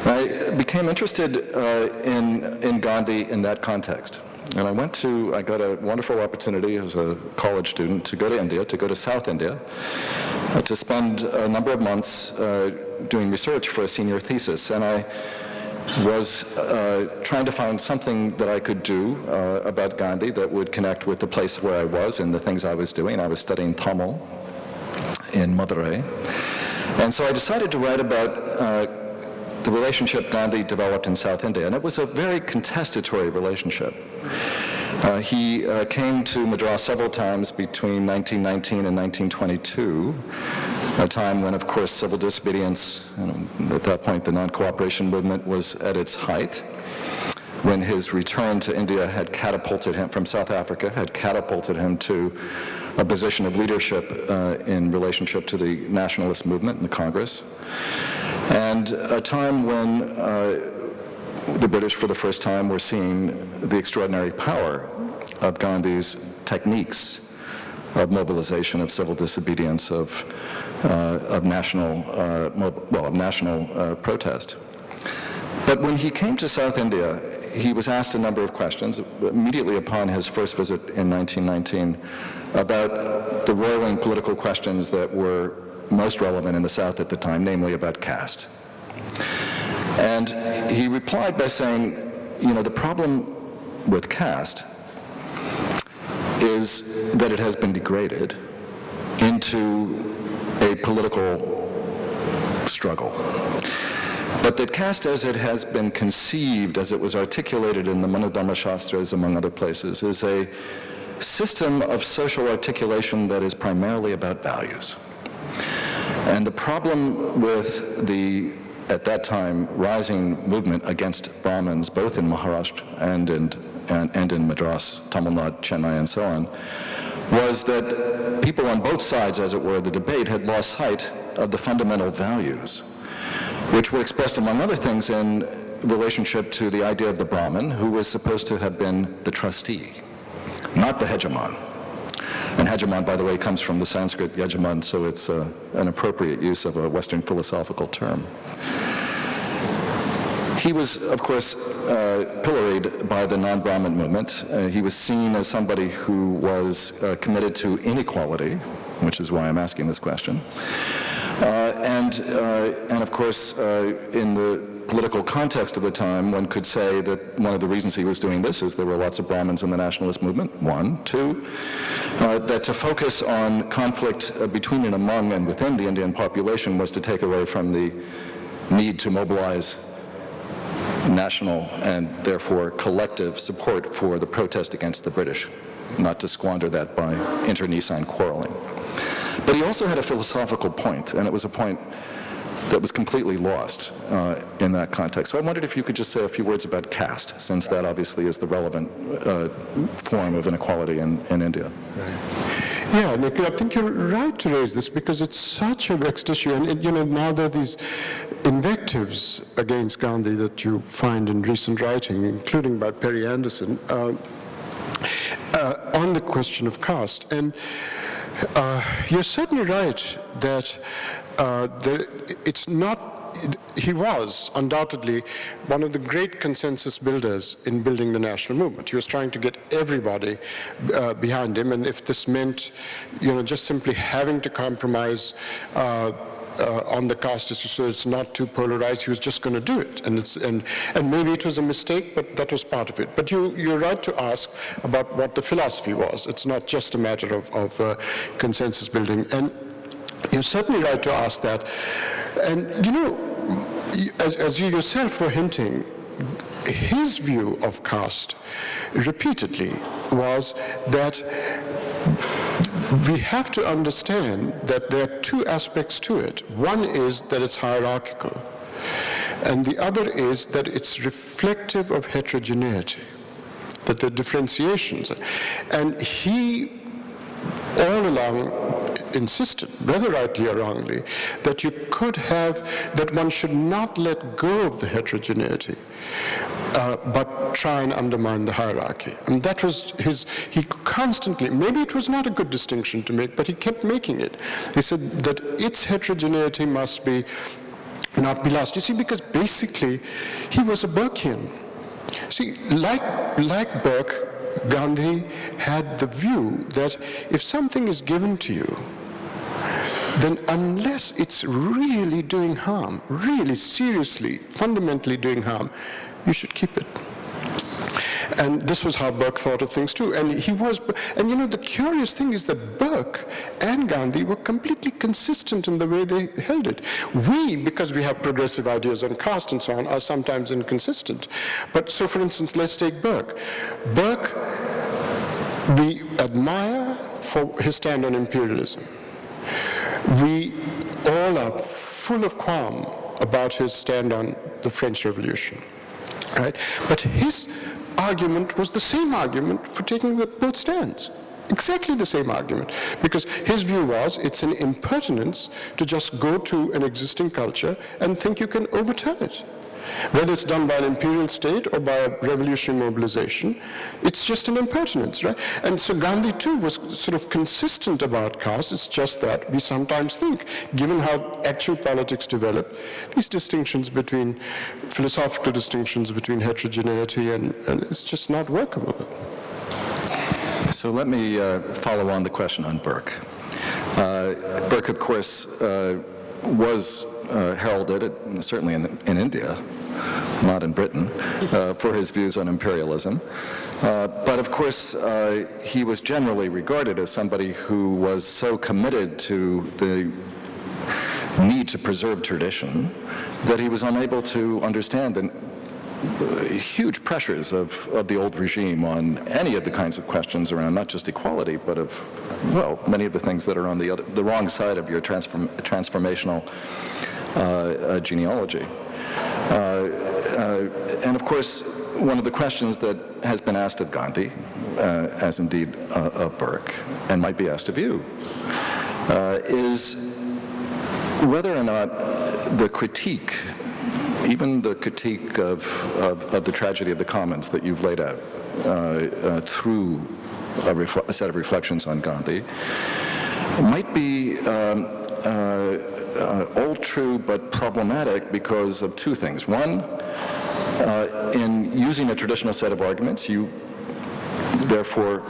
I became interested in Gandhi in that context. And I got a wonderful opportunity as a college student to go to India, to go to South India, to spend a number of months doing research for a senior thesis. And I was trying to find something that I could do about Gandhi that would connect with the place where I was and the things I was doing. I was studying Tamil in Madurai. And so I decided to write about the relationship Gandhi developed in South India. And it was a very contestatory relationship. He came to Madras several times between 1919 and 1922, a time when, of course, civil disobedience, at that point the non-cooperation movement was at its height, when his return to India had catapulted him, from South Africa, had catapulted him to a position of leadership in relationship to the nationalist movement in the Congress, and a time when the British, for the first time, were seeing the extraordinary power of Gandhi's techniques of mobilization, of civil disobedience, of national protest. But when he came to South India, he was asked a number of questions immediately upon his first visit in 1919 about the roiling political questions that were most relevant in the South at the time, namely about caste. And he replied by saying, the problem with caste is that it has been degraded into a political struggle. but that caste as it has been conceived, as it was articulated in the Manodharma Shastras, among other places, is a system of social articulation that is primarily about values. And the problem with the, at that time, rising movement against Brahmins, both in Maharashtra and in Madras, Tamil Nadu, Chennai, and so on, was that people on both sides, as it were, of the debate had lost sight of the fundamental values, which were expressed, among other things, in relationship to the idea of the Brahmin, who was supposed to have been the trustee, not the hegemon. And hegemon, by the way, comes from the Sanskrit yejaman, so it's an appropriate use of a Western philosophical term. He was, of course, pilloried by the non-Brahmin movement. He was seen as somebody who was committed to inequality, which is why I'm asking this question. And of course, in the political context of the time, one could say that one of the reasons he was doing this is there were lots of Brahmins in the nationalist movement, one. Two, that to focus on conflict between and among and within the Indian population was to take away from the need to mobilize national and therefore collective support for the protest against the British, not to squander that by internecine quarreling. But he also had a philosophical point, and it was a point that was completely lost in that context. So I wondered if you could just say a few words about caste, since that obviously is the relevant form of inequality in India. Yeah, Nikhil, I think you're right to raise this because it's such a vexed issue. And, now there are these invectives against Gandhi that you find in recent writing, including by Perry Anderson, on the question of caste. And you're certainly right that it's not. He was undoubtedly one of the great consensus builders in building the national movement. He was trying to get everybody behind him, and if this meant, just simply having to compromise on the caste issue so it's not too polarized, he was just going to do it. And maybe it was a mistake, but that was part of it. But you're right to ask about what the philosophy was. It's not just a matter of consensus building. And you're certainly right to ask that. And, as you yourself were hinting, his view of caste repeatedly was that we have to understand that there are two aspects to it. One is that it's hierarchical, and the other is that it's reflective of heterogeneity, that there are differentiations. And he, all along, insisted, whether rightly or wrongly, that you could have, that one should not let go of the heterogeneity, but try and undermine the hierarchy. And that was he constantly, maybe it was not a good distinction to make, but he kept making it. He said that its heterogeneity must not be lost. You see, because basically, he was a Burkean. See, like Burke, Gandhi had the view that if something is given to you, then unless it's really doing harm, really seriously, fundamentally doing harm, you should keep it. And this was how Burke thought of things too. And the curious thing is that Burke and Gandhi were completely consistent in the way they held it. We, because we have progressive ideas on caste and so on, are sometimes inconsistent. But so, for instance, let's take Burke. Burke, we admire for his stand on imperialism. We all are full of qualm about his stand on the French Revolution, right? But his argument was the same argument for taking both stands. Exactly the same argument. Because his view was it's an impertinence to just go to an existing culture and think you can overturn it. Whether it's done by an imperial state or by a revolutionary mobilization, it's just an impertinence, right? And so Gandhi too was sort of consistent about caste. It's just that we sometimes think, given how actual politics develop, these distinctions between, philosophical distinctions between heterogeneity and it's just not workable. So let me follow on the question on Burke. Burke, of course, was heralded, certainly in India, not in Britain, for his views on imperialism. But of course, he was generally regarded as somebody who was so committed to the need to preserve tradition that he was unable to understand the huge pressures of the old regime on any of the kinds of questions around not just equality, but of, well, many of the things that are on the wrong side of your transformational genealogy. And of course, one of the questions that has been asked of Gandhi, as indeed of Burke, and might be asked of you, is whether or not the critique, even the critique of the tragedy of the commons that you've laid out through a set of reflections on Gandhi, might be all true but problematic because of two things. One, in using a traditional set of arguments, you therefore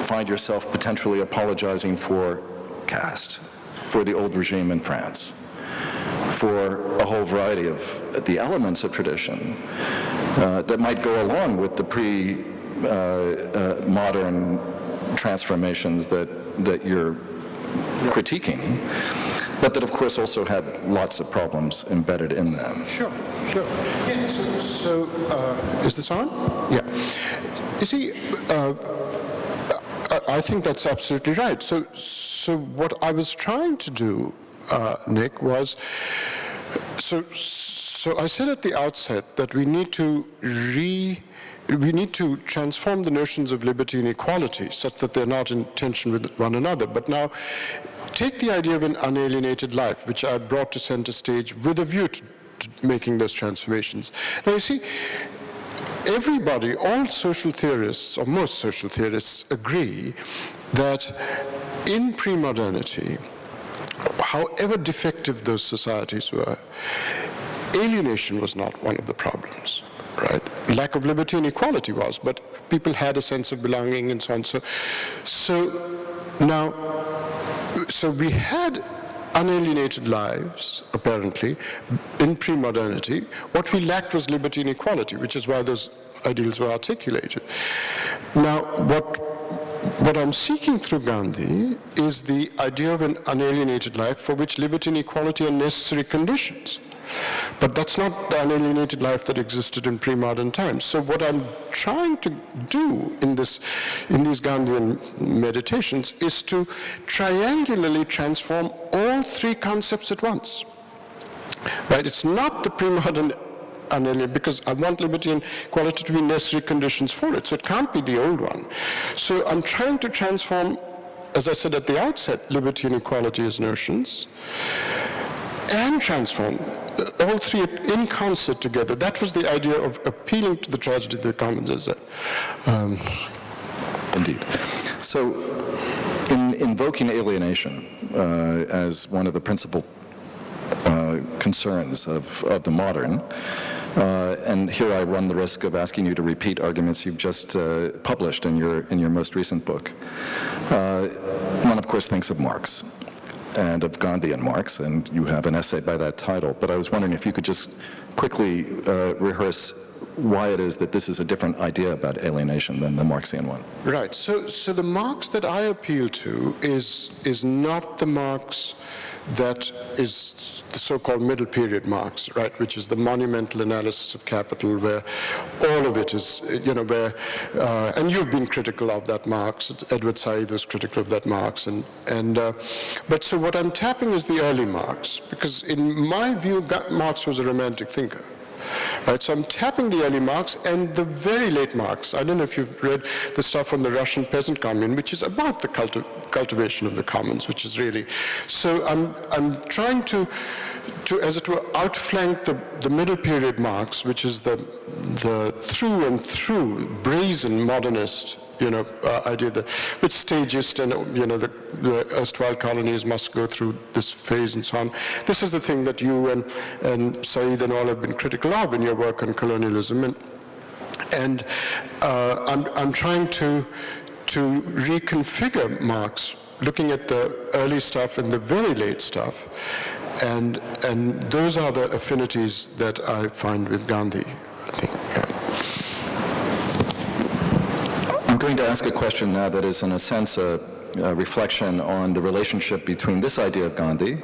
find yourself potentially apologizing for caste, for the old regime in France, for a whole variety of the elements of tradition that might go along with the pre-modern transformations that you're critiquing, but that of course also had lots of problems embedded in them. Sure. Yeah, so is this on? Yeah. You see, I think that's absolutely right. So what I was trying to do, Nick, was, so I said at the outset that we need to transform the notions of liberty and equality such that they're not in tension with one another. But now, take the idea of an unalienated life, which I brought to center stage with a view to making those transformations. Now, you see, everybody, all social theorists, or most social theorists, agree that in pre-modernity, however defective those societies were, alienation was not one of the problems, right? Lack of liberty and equality was, but people had a sense of belonging and so on. So we had unalienated lives, apparently, in pre-modernity. What we lacked was liberty and equality, which is why those ideals were articulated. Now, what I'm seeking through Gandhi is the idea of an unalienated life for which liberty and equality are necessary conditions. But that's not the unalienated life that existed in pre-modern times. So what I'm trying to do in these Gandhian meditations is to triangularly transform all three concepts at once. Right? It's not the pre-modern unalienated, because I want liberty and equality to be necessary conditions for it. So it can't be the old one. So I'm trying to transform, as I said at the outset, liberty and equality as notions, and transform all three in concert together. That was the idea of appealing to the tragedy of the commons. Indeed. So, in invoking alienation as one of the principal concerns of the modern, and here I run the risk of asking you to repeat arguments you've just published in your most recent book. One, of course, thinks of Marx and of Gandhi and Marx, and you have an essay by that title. But I was wondering if you could just quickly rehearse why it is that this is a different idea about alienation than the Marxian one. Right. So the Marx that I appeal to is not the Marx that is the so-called middle period Marx, right, which is the monumental analysis of capital, where all of it is, where, and you've been critical of that Marx. Edward Said was critical of that Marx, but so what I'm tapping is the early Marx, because in my view, Marx was a romantic thinker. Right, so I'm tapping the early Marx and the very late Marx. I don't know if you've read the stuff on the Russian peasant commune, which is about the cultivation of the commons, which is really. So I'm trying to as it were, outflank the middle period Marx, which is the through and through brazen modernist idea that which stagist and the erstwhile colonies must go through this phase and so on. This is the thing that you and Said and all have been critical of in your work on colonialism, and I'm trying to reconfigure Marx, looking at the early stuff and the very late stuff, and those are the affinities that I find with Gandhi, I think. I'm going to ask a question now that is, in a sense, a reflection on the relationship between this idea of Gandhi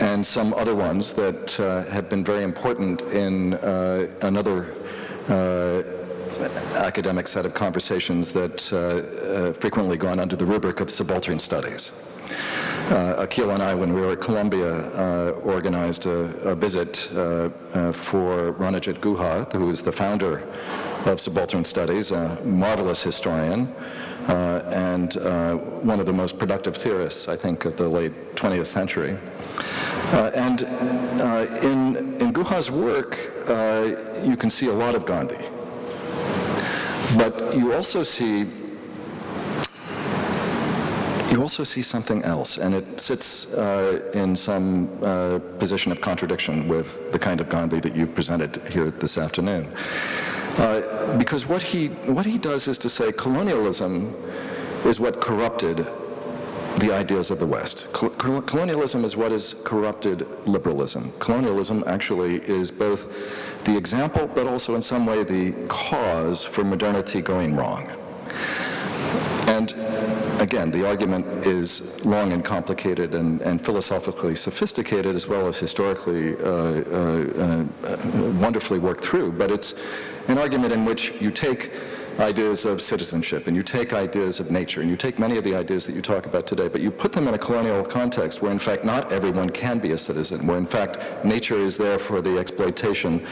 and some other ones that have been very important in another academic set of conversations that frequently gone under the rubric of subaltern studies. Akeel and I, when we were at Columbia, organized a visit for Ranajit Guha, who is the founder of subaltern studies, a marvelous historian, and one of the most productive theorists, I think, of the late 20th century. And in Guha's work, you can see a lot of Gandhi. But you also see something else, and it sits in some position of contradiction with the kind of Gandhi that you've presented here this afternoon. Because what he does is to say colonialism is what corrupted the ideals of the West. Colonialism is what has corrupted liberalism. Colonialism actually is both the example, but also in some way the cause for modernity going wrong. And again, the argument is long and complicated and philosophically sophisticated, as well as historically wonderfully worked through, but it's an argument in which you take ideas of citizenship, and you take ideas of nature, and you take many of the ideas that you talk about today, but you put them in a colonial context where, in fact, not everyone can be a citizen, where, in fact, nature is there for the exploitation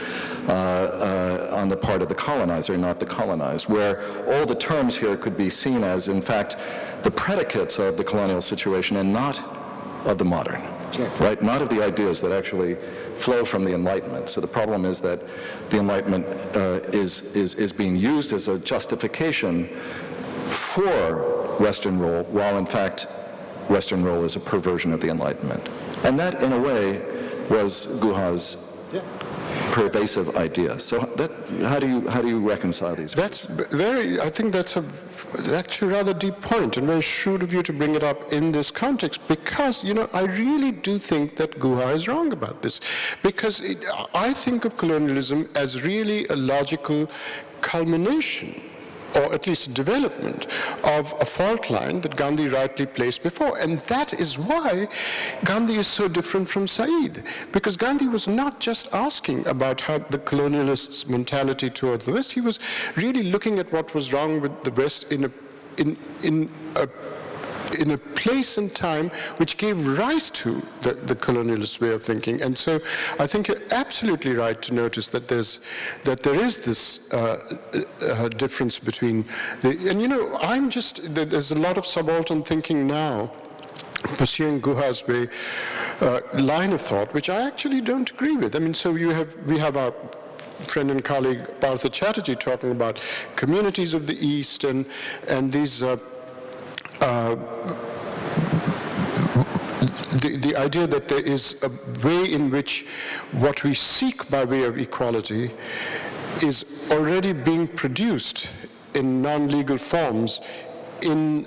on the part of the colonizer, not the colonized, where all the terms here could be seen as, in fact, the predicates of the colonial situation and not of the modern, right? Not of the ideas that actually flow from the Enlightenment. So the problem is that the Enlightenment is being used as a justification for Western rule, while in fact Western rule is a perversion of the Enlightenment. And that, in a way, was Guha's pervasive idea. So how do you reconcile these? I think that's actually a rather deep point, and very shrewd of you to bring it up in this context, because, I really do think that Guha is wrong about this, because I think of colonialism as really a logical culmination, or at least development, of a fault line that Gandhi rightly placed before. And that is why Gandhi is so different from Said, because Gandhi was not just asking about how the colonialists' mentality towards the West, he was really looking at what was wrong with the West in a place and time which gave rise to the colonialist way of thinking. And so I think you're absolutely right to notice that there is this difference between there's a lot of subaltern thinking now pursuing Guha's way, line of thought, which I actually don't agree with. I mean, so we have our friend and colleague Partha Chatterjee talking about communities of the East and these the idea that there is a way in which what we seek by way of equality is already being produced in non-legal forms in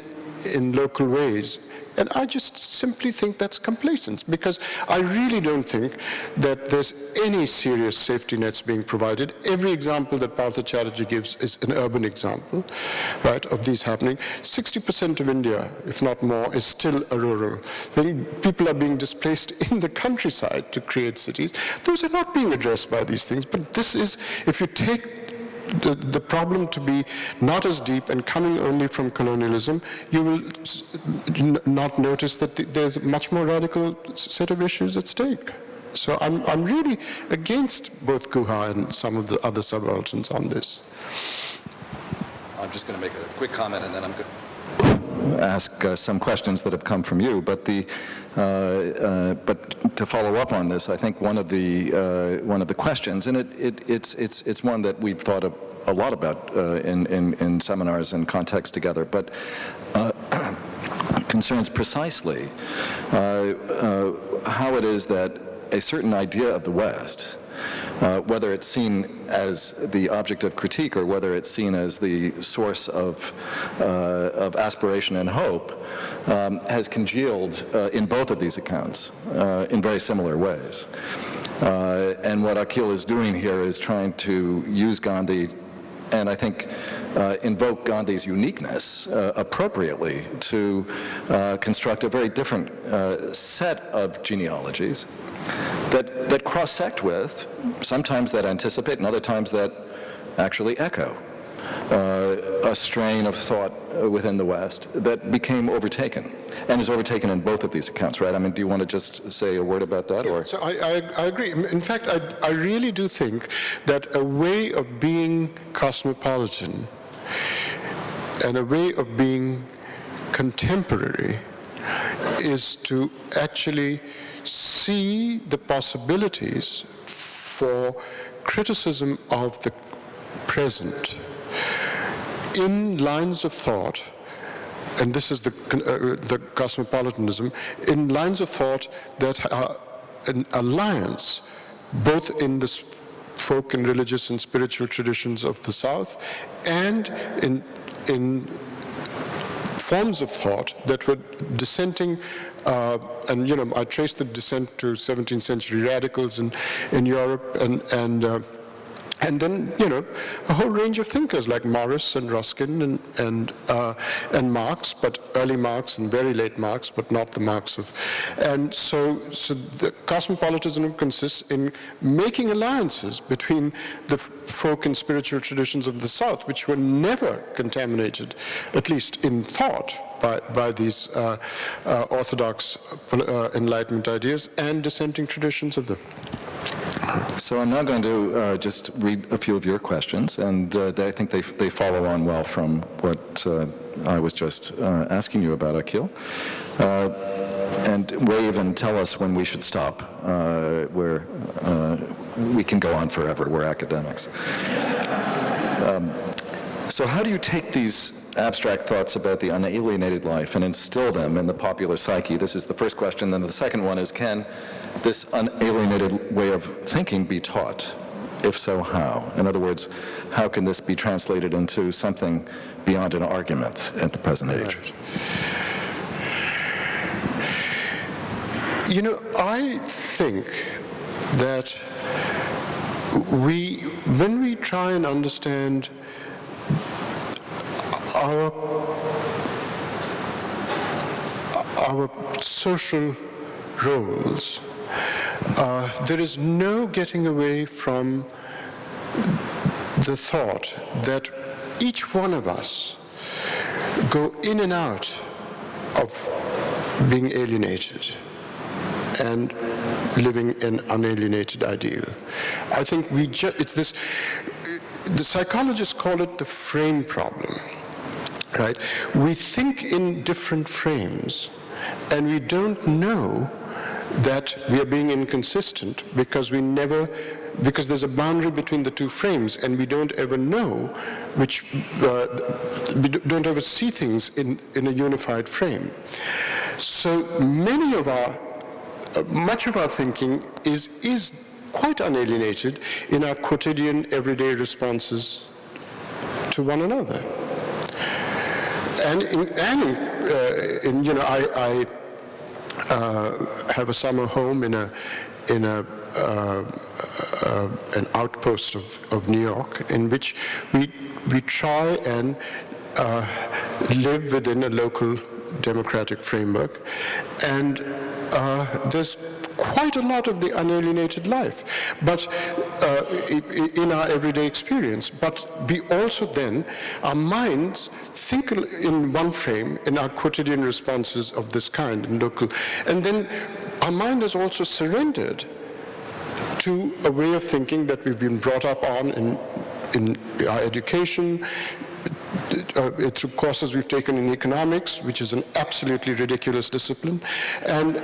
local ways. And I just simply think that's complacence, because I really don't think that there's any serious safety nets being provided. Every example that Partha Chatterjee gives is an urban example, right, of these happening. 60% of India, if not more, is still a rural thing. People are being displaced in the countryside to create cities. Those are not being addressed by these things, but this is, if you take the problem to be not as deep and coming only from colonialism, you will not notice that there's a much more radical set of issues at stake. So I'm really against both Guha and some of the other subalterns on this. I'm just going to make a quick comment, and then I'm going to ask some questions that have come from you. But but to follow up on this, I think one of the questions, and it's one that we've thought a lot about in seminars and contexts together, but concerns precisely how it is that a certain idea of the West, whether it's seen as the object of critique or whether it's seen as the source of aspiration and hope, has congealed in both of these accounts in very similar ways. And what Akeel is doing here is trying to use Gandhi and I think invoke Gandhi's uniqueness appropriately to construct a very different set of genealogies that cross-sect with, sometimes that anticipate and other times that actually echo a strain of thought within the West that became overtaken, and is overtaken in both of these accounts, right? I mean, do you want to just say a word about that? Or? So I agree. In fact, I really do think that a way of being cosmopolitan and a way of being contemporary is to actually see the possibilities for criticism of the present in lines of thought, and this is the cosmopolitanism, in lines of thought that are an alliance both in the folk and religious and spiritual traditions of the South and in forms of thought that were dissenting, and I trace the descent to 17th century radicals in Europe, and then, a whole range of thinkers like Morris and Ruskin and Marx, but early Marx and very late Marx, but not the Marx of. And so the cosmopolitanism consists in making alliances between the folk and spiritual traditions of the South, which were never contaminated, at least in thought, by these orthodox Enlightenment ideas and dissenting traditions of them. So I'm now going to just read a few of your questions, and I think they follow on well from what I was just asking you about, Akeel. And wave and tell us when we should stop, where we can go on forever. We're academics. So how do you take these abstract thoughts about the unalienated life and instill them in the popular psyche? This is the first question. Then the second one is, can this unalienated way of thinking be taught? If so, how? In other words, how can this be translated into something beyond an argument at the present age? I think that when we try and understand our social roles, there is no getting away from the thought that each one of us go in and out of being alienated and living an unalienated ideal. I think it's this, the psychologists call it the frame problem, right? We think in different frames, and we don't know that we are being inconsistent because there's a boundary between the two frames, and we don't ever know we don't ever see things in a unified frame. So much of our thinking is quite unalienated in our quotidian, everyday responses to one another. I have a summer home in an outpost of New York, in which we try and live within a local democratic framework, and there's quite a lot of the unalienated life, but in our everyday experience. But we also then, our minds think in one frame in our quotidian responses of this kind, in local, and then our mind is also surrendered to a way of thinking that we've been brought up on in our education, through courses we've taken in economics, which is an absolutely ridiculous discipline, and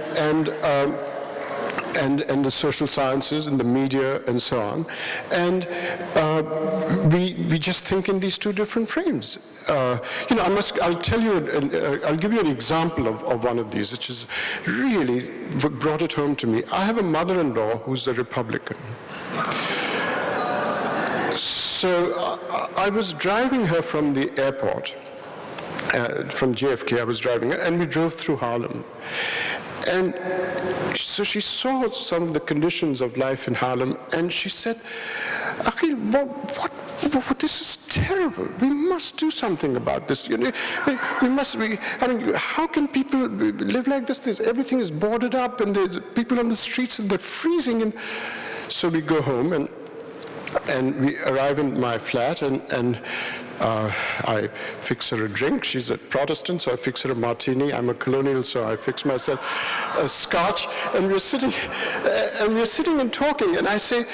the social sciences and the media and so on, and we just think in these two different frames. I'll tell you, I'll give you an example of one of these, which is really brought it home to me. I have a mother-in-law who's a Republican. So I was driving her from the airport, from JFK. I was driving her, and we drove through Harlem. And so she saw some of the conditions of life in Harlem, and she said, Akeel, but this is terrible. We must do something about this. You know, I mean, how can people live like this? Everything is boarded up, and there's people on the streets, and they're freezing. And so we go home, and we arrive in my flat, and I fix her a drink. She's a Protestant, so I fix her a martini. I'm a colonial, so I fix myself a scotch. And we're sitting and talking. And I said,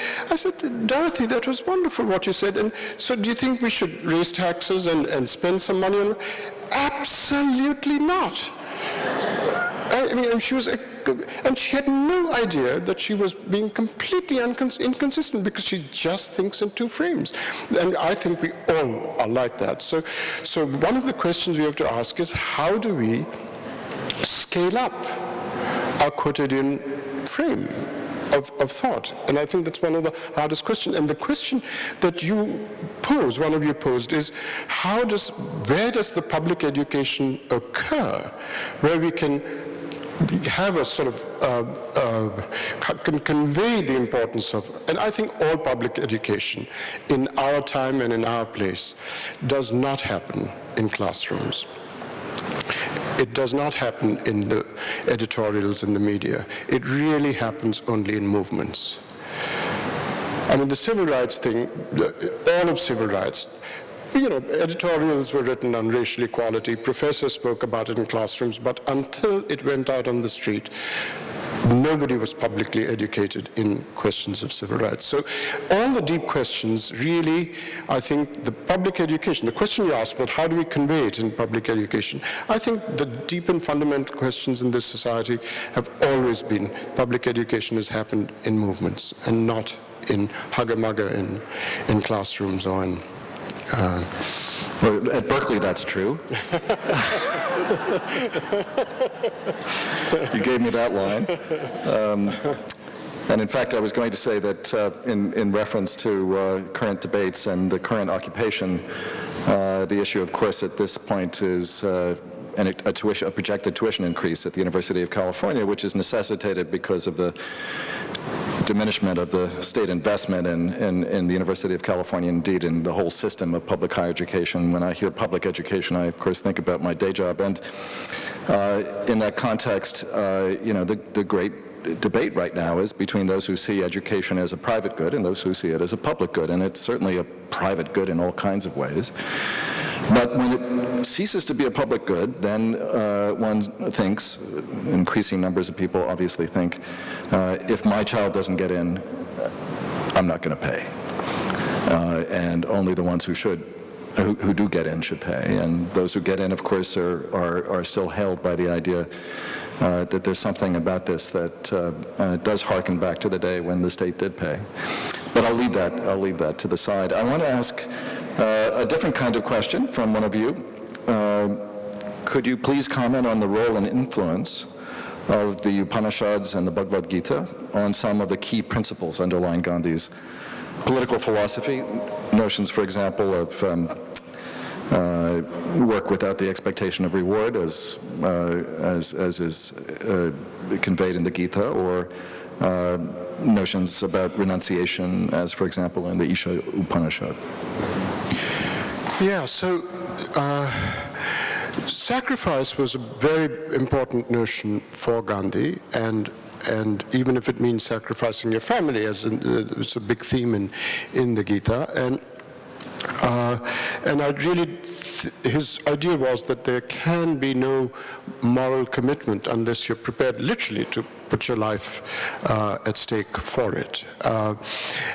Dorothy, that was wonderful what you said. And so do you think we should raise taxes and spend some money on it? Absolutely not. I mean, and she had no idea that she was being completely inconsistent, because she just thinks in two frames. And I think we all are like that. So one of the questions we have to ask is, how do we scale up our quotidian frame of thought? And I think that's one of the hardest questions. And the question that you pose, one of you posed, is where does the public education occur, where we can have a sort of, can convey the importance of, and I think all public education in our time and in our place does not happen in classrooms. It does not happen in the editorials in the media. It really happens only in movements. I mean, the civil rights thing, all of civil rights, you know, editorials were written on racial equality, professors spoke about it in classrooms, but until it went out on the street, nobody was publicly educated in questions of civil rights. So all the deep questions, really, I think the public education, the question you asked about how do we convey it in public education, I think the deep and fundamental questions in this society have always been public education has happened in movements and not in hugger-mugger in classrooms or in well, at Berkeley, that's true. You gave me that line. And in fact, I was going to say that in reference to current debates and the current occupation, the issue, of course, at this point is a projected tuition increase at the University of California, which is necessitated because of the diminishment of the state investment in the University of California, indeed in the whole system of public higher education. When I hear public education, I of course think about my day job, and in that context, you know, the great debate right now is between those who see education as a private good and those who see it as a public good, and it's certainly a private good in all kinds of ways. But when it ceases to be a public good, then one thinks, increasing numbers of people obviously think, if my child doesn't get in, I'm not going to pay. And only the ones who do get in should pay. And those who get in, of course, are still held by the idea that there's something about this that does harken back to the day when the state did pay. But I'll leave that to the side. I want to ask a different kind of question from one of you. Could you please comment on the role and influence of the Upanishads and the Bhagavad Gita on some of the key principles underlying Gandhi's political philosophy, notions, for example, of work without the expectation of reward, as is conveyed in the Gita, or notions about renunciation, as, for example, in the Isha Upanishad? Yeah, so sacrifice was a very important notion for Gandhi, and even if it means sacrificing your family, as it's a big theme in the Gita, and I really, his idea was that there can be no moral commitment unless you're prepared literally to put your life at stake for it.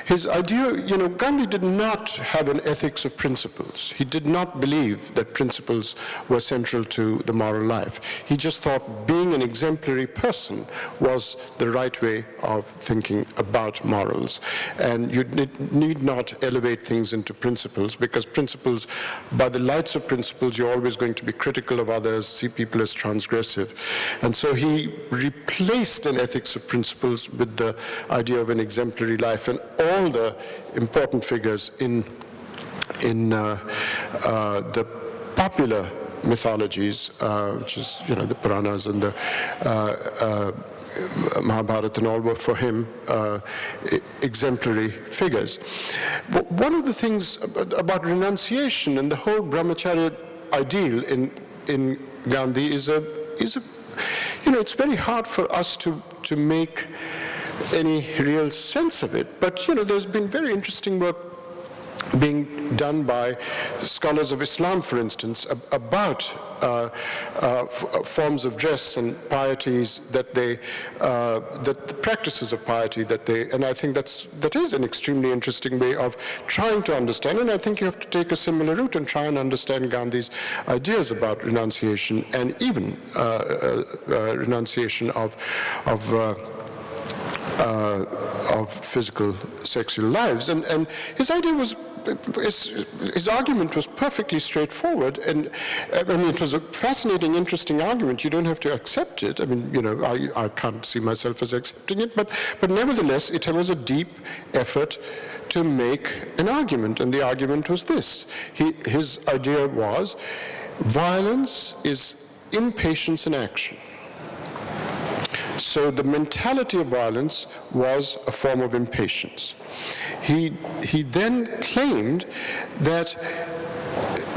His idea, you know, Gandhi did not have an ethics of principles. He did not believe that principles were central to the moral life. He just thought being an exemplary person was the right way of thinking about morals. And you need not elevate things into principles, because principles, by the lights of principles, you're always going to be critical of others, see people as transgressive. And so he replaced an ethics of principles with the idea of an exemplary life, and all the important figures in the popular mythologies, which is, you know, the Puranas and the Mahabharata and all were for him exemplary figures. But one of the things about renunciation and the whole brahmacharya ideal in Gandhi is it's very hard for us to make any real sense of it. But there's been very interesting work being done by scholars of Islam, for instance, about forms of dress and pieties that the practices of piety and I think that is an extremely interesting way of trying to understand, and I think you have to take a similar route and try and understand Gandhi's ideas about renunciation and even renunciation of physical sexual lives, and his idea was. His argument was perfectly straightforward, and I mean, it was a fascinating, interesting argument. You don't have to accept it. I mean, I can't see myself as accepting it, but nevertheless, it was a deep effort to make an argument, and the argument was this. His idea was, violence is impatience in action. So the mentality of violence was a form of impatience. He then claimed that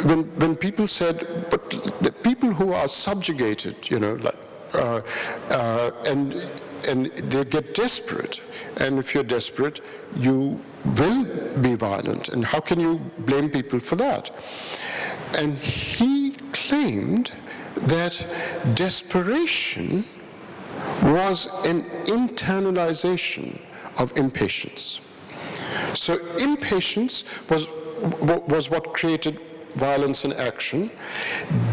when people said, but the people who are subjugated, and they get desperate, and if you're desperate, you will be violent, and how can you blame people for that? And he claimed that desperation was an internalization of impatience. So impatience was what created violence and action.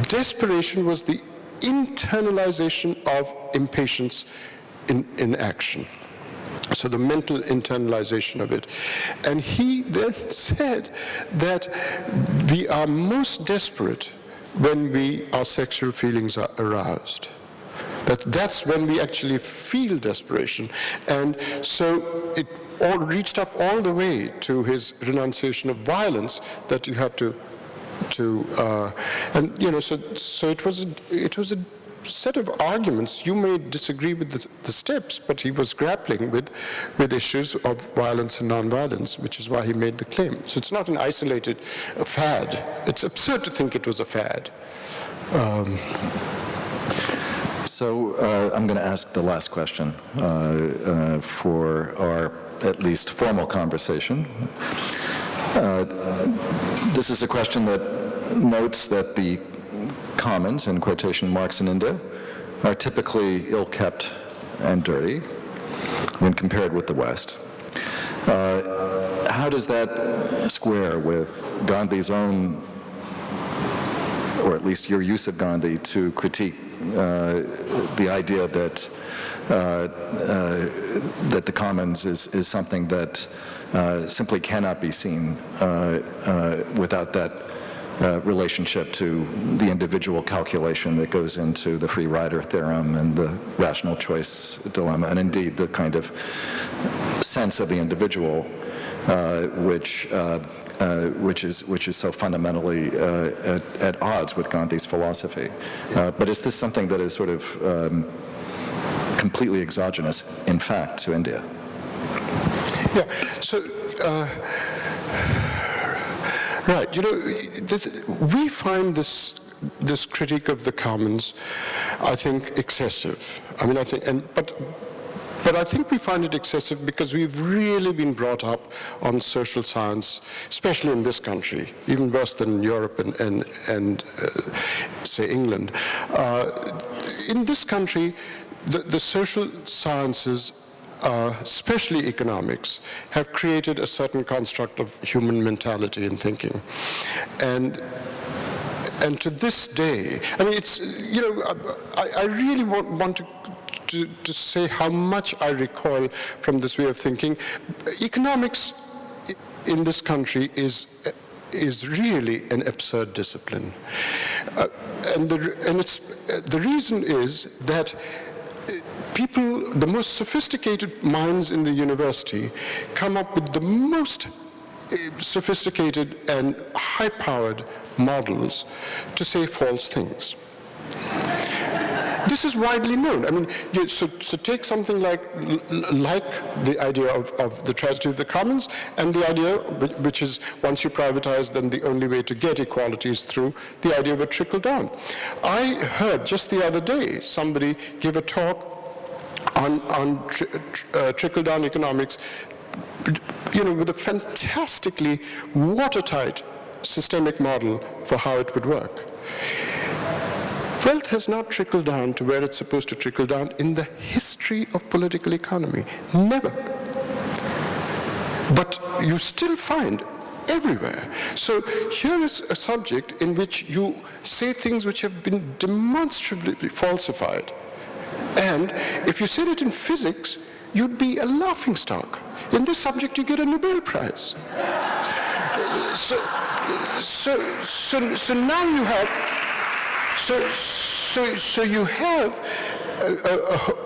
Desperation was the internalization of impatience in action. So the mental internalization of it. And he then said that we are most desperate when our sexual feelings are aroused. That's when we actually feel desperation. And so it all reached up all the way to his renunciation of violence that you had to so it was a set of arguments. You may disagree with the steps, but he was grappling with issues of violence and nonviolence, which is why he made the claim. So it's not an isolated fad. It's absurd to think it was a fad. So I'm going to ask the last question for our at least formal conversation. This is a question that notes that the commons, in quotation marks, in India are typically ill-kept and dirty when compared with the West. How does that square with Gandhi's own, or at least your use of Gandhi to critique the idea that the commons is something that simply cannot be seen without that relationship to the individual calculation that goes into the free rider theorem and the rational choice dilemma, and indeed the kind of sense of the individual which is so fundamentally at odds with Gandhi's philosophy. But is this something that is sort of completely exogenous, in fact, to India? Yeah, so, right, we find this critique of the commons, I think, excessive. I mean, but I think we find it excessive because we've really been brought up on social science, especially in this country, even worse than Europe and say, England. In this country, the social sciences, especially economics, have created a certain construct of human mentality and thinking. And to this day, I mean, it's, I really want to say how much I recoil from this way of thinking. Economics in this country is really an absurd discipline. And the reason is that the most sophisticated minds in the university come up with the most sophisticated and high-powered models to say false things. This is widely known. I mean, so take something like the idea of the tragedy of the commons, and the idea, which is once you privatize, then the only way to get equality is through the idea of a trickle down. I heard just the other day somebody give a talk on trickle down economics, with a fantastically watertight systemic model for how it would work. Wealth has not trickled down to where it's supposed to trickle down in the history of political economy. Never. But you still find everywhere. So here is a subject in which you say things which have been demonstrably falsified. And if you said it in physics, you'd be a laughingstock. In this subject, you get a Nobel Prize. So now you have. So you have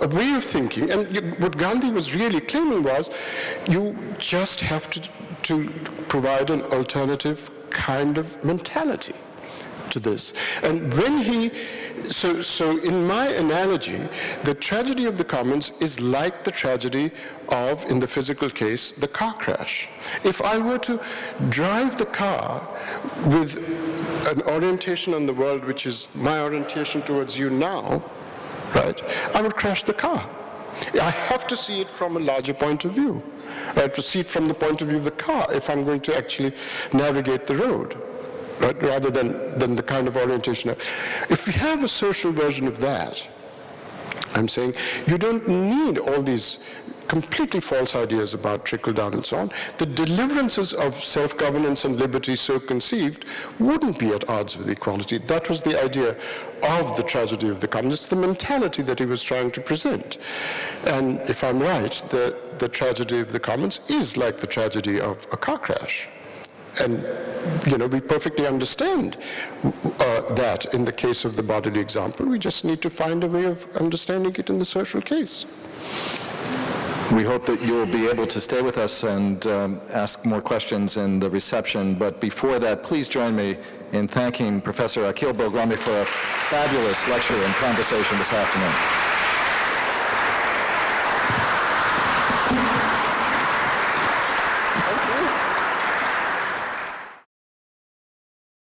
a way of thinking, and what Gandhi was really claiming was, you just have to provide an alternative kind of mentality to this. And when so in my analogy, the tragedy of the commons is like the tragedy of, in the physical case, the car crash. If I were to drive the car with an orientation on the world which is my orientation towards you now, right, I would crash the car. I have to see it from a larger point of view. I have to see it from the point of view of the car if I'm going to actually navigate the road, right, rather than the kind of orientation. If we have a social version of that, I'm saying you don't need all these completely false ideas about trickle-down and so on. The deliverances of self-governance and liberty so conceived wouldn't be at odds with equality. That was the idea of the tragedy of the commons. It's the mentality that he was trying to present. And if I'm right, the tragedy of the commons is like the tragedy of a car crash. And, we perfectly understand that in the case of the bodily example. We just need to find a way of understanding it in the social case. We hope that you'll be able to stay with us and ask more questions in the reception. But before that, please join me in thanking Professor Akeel Bilgrami for a fabulous lecture and conversation this afternoon.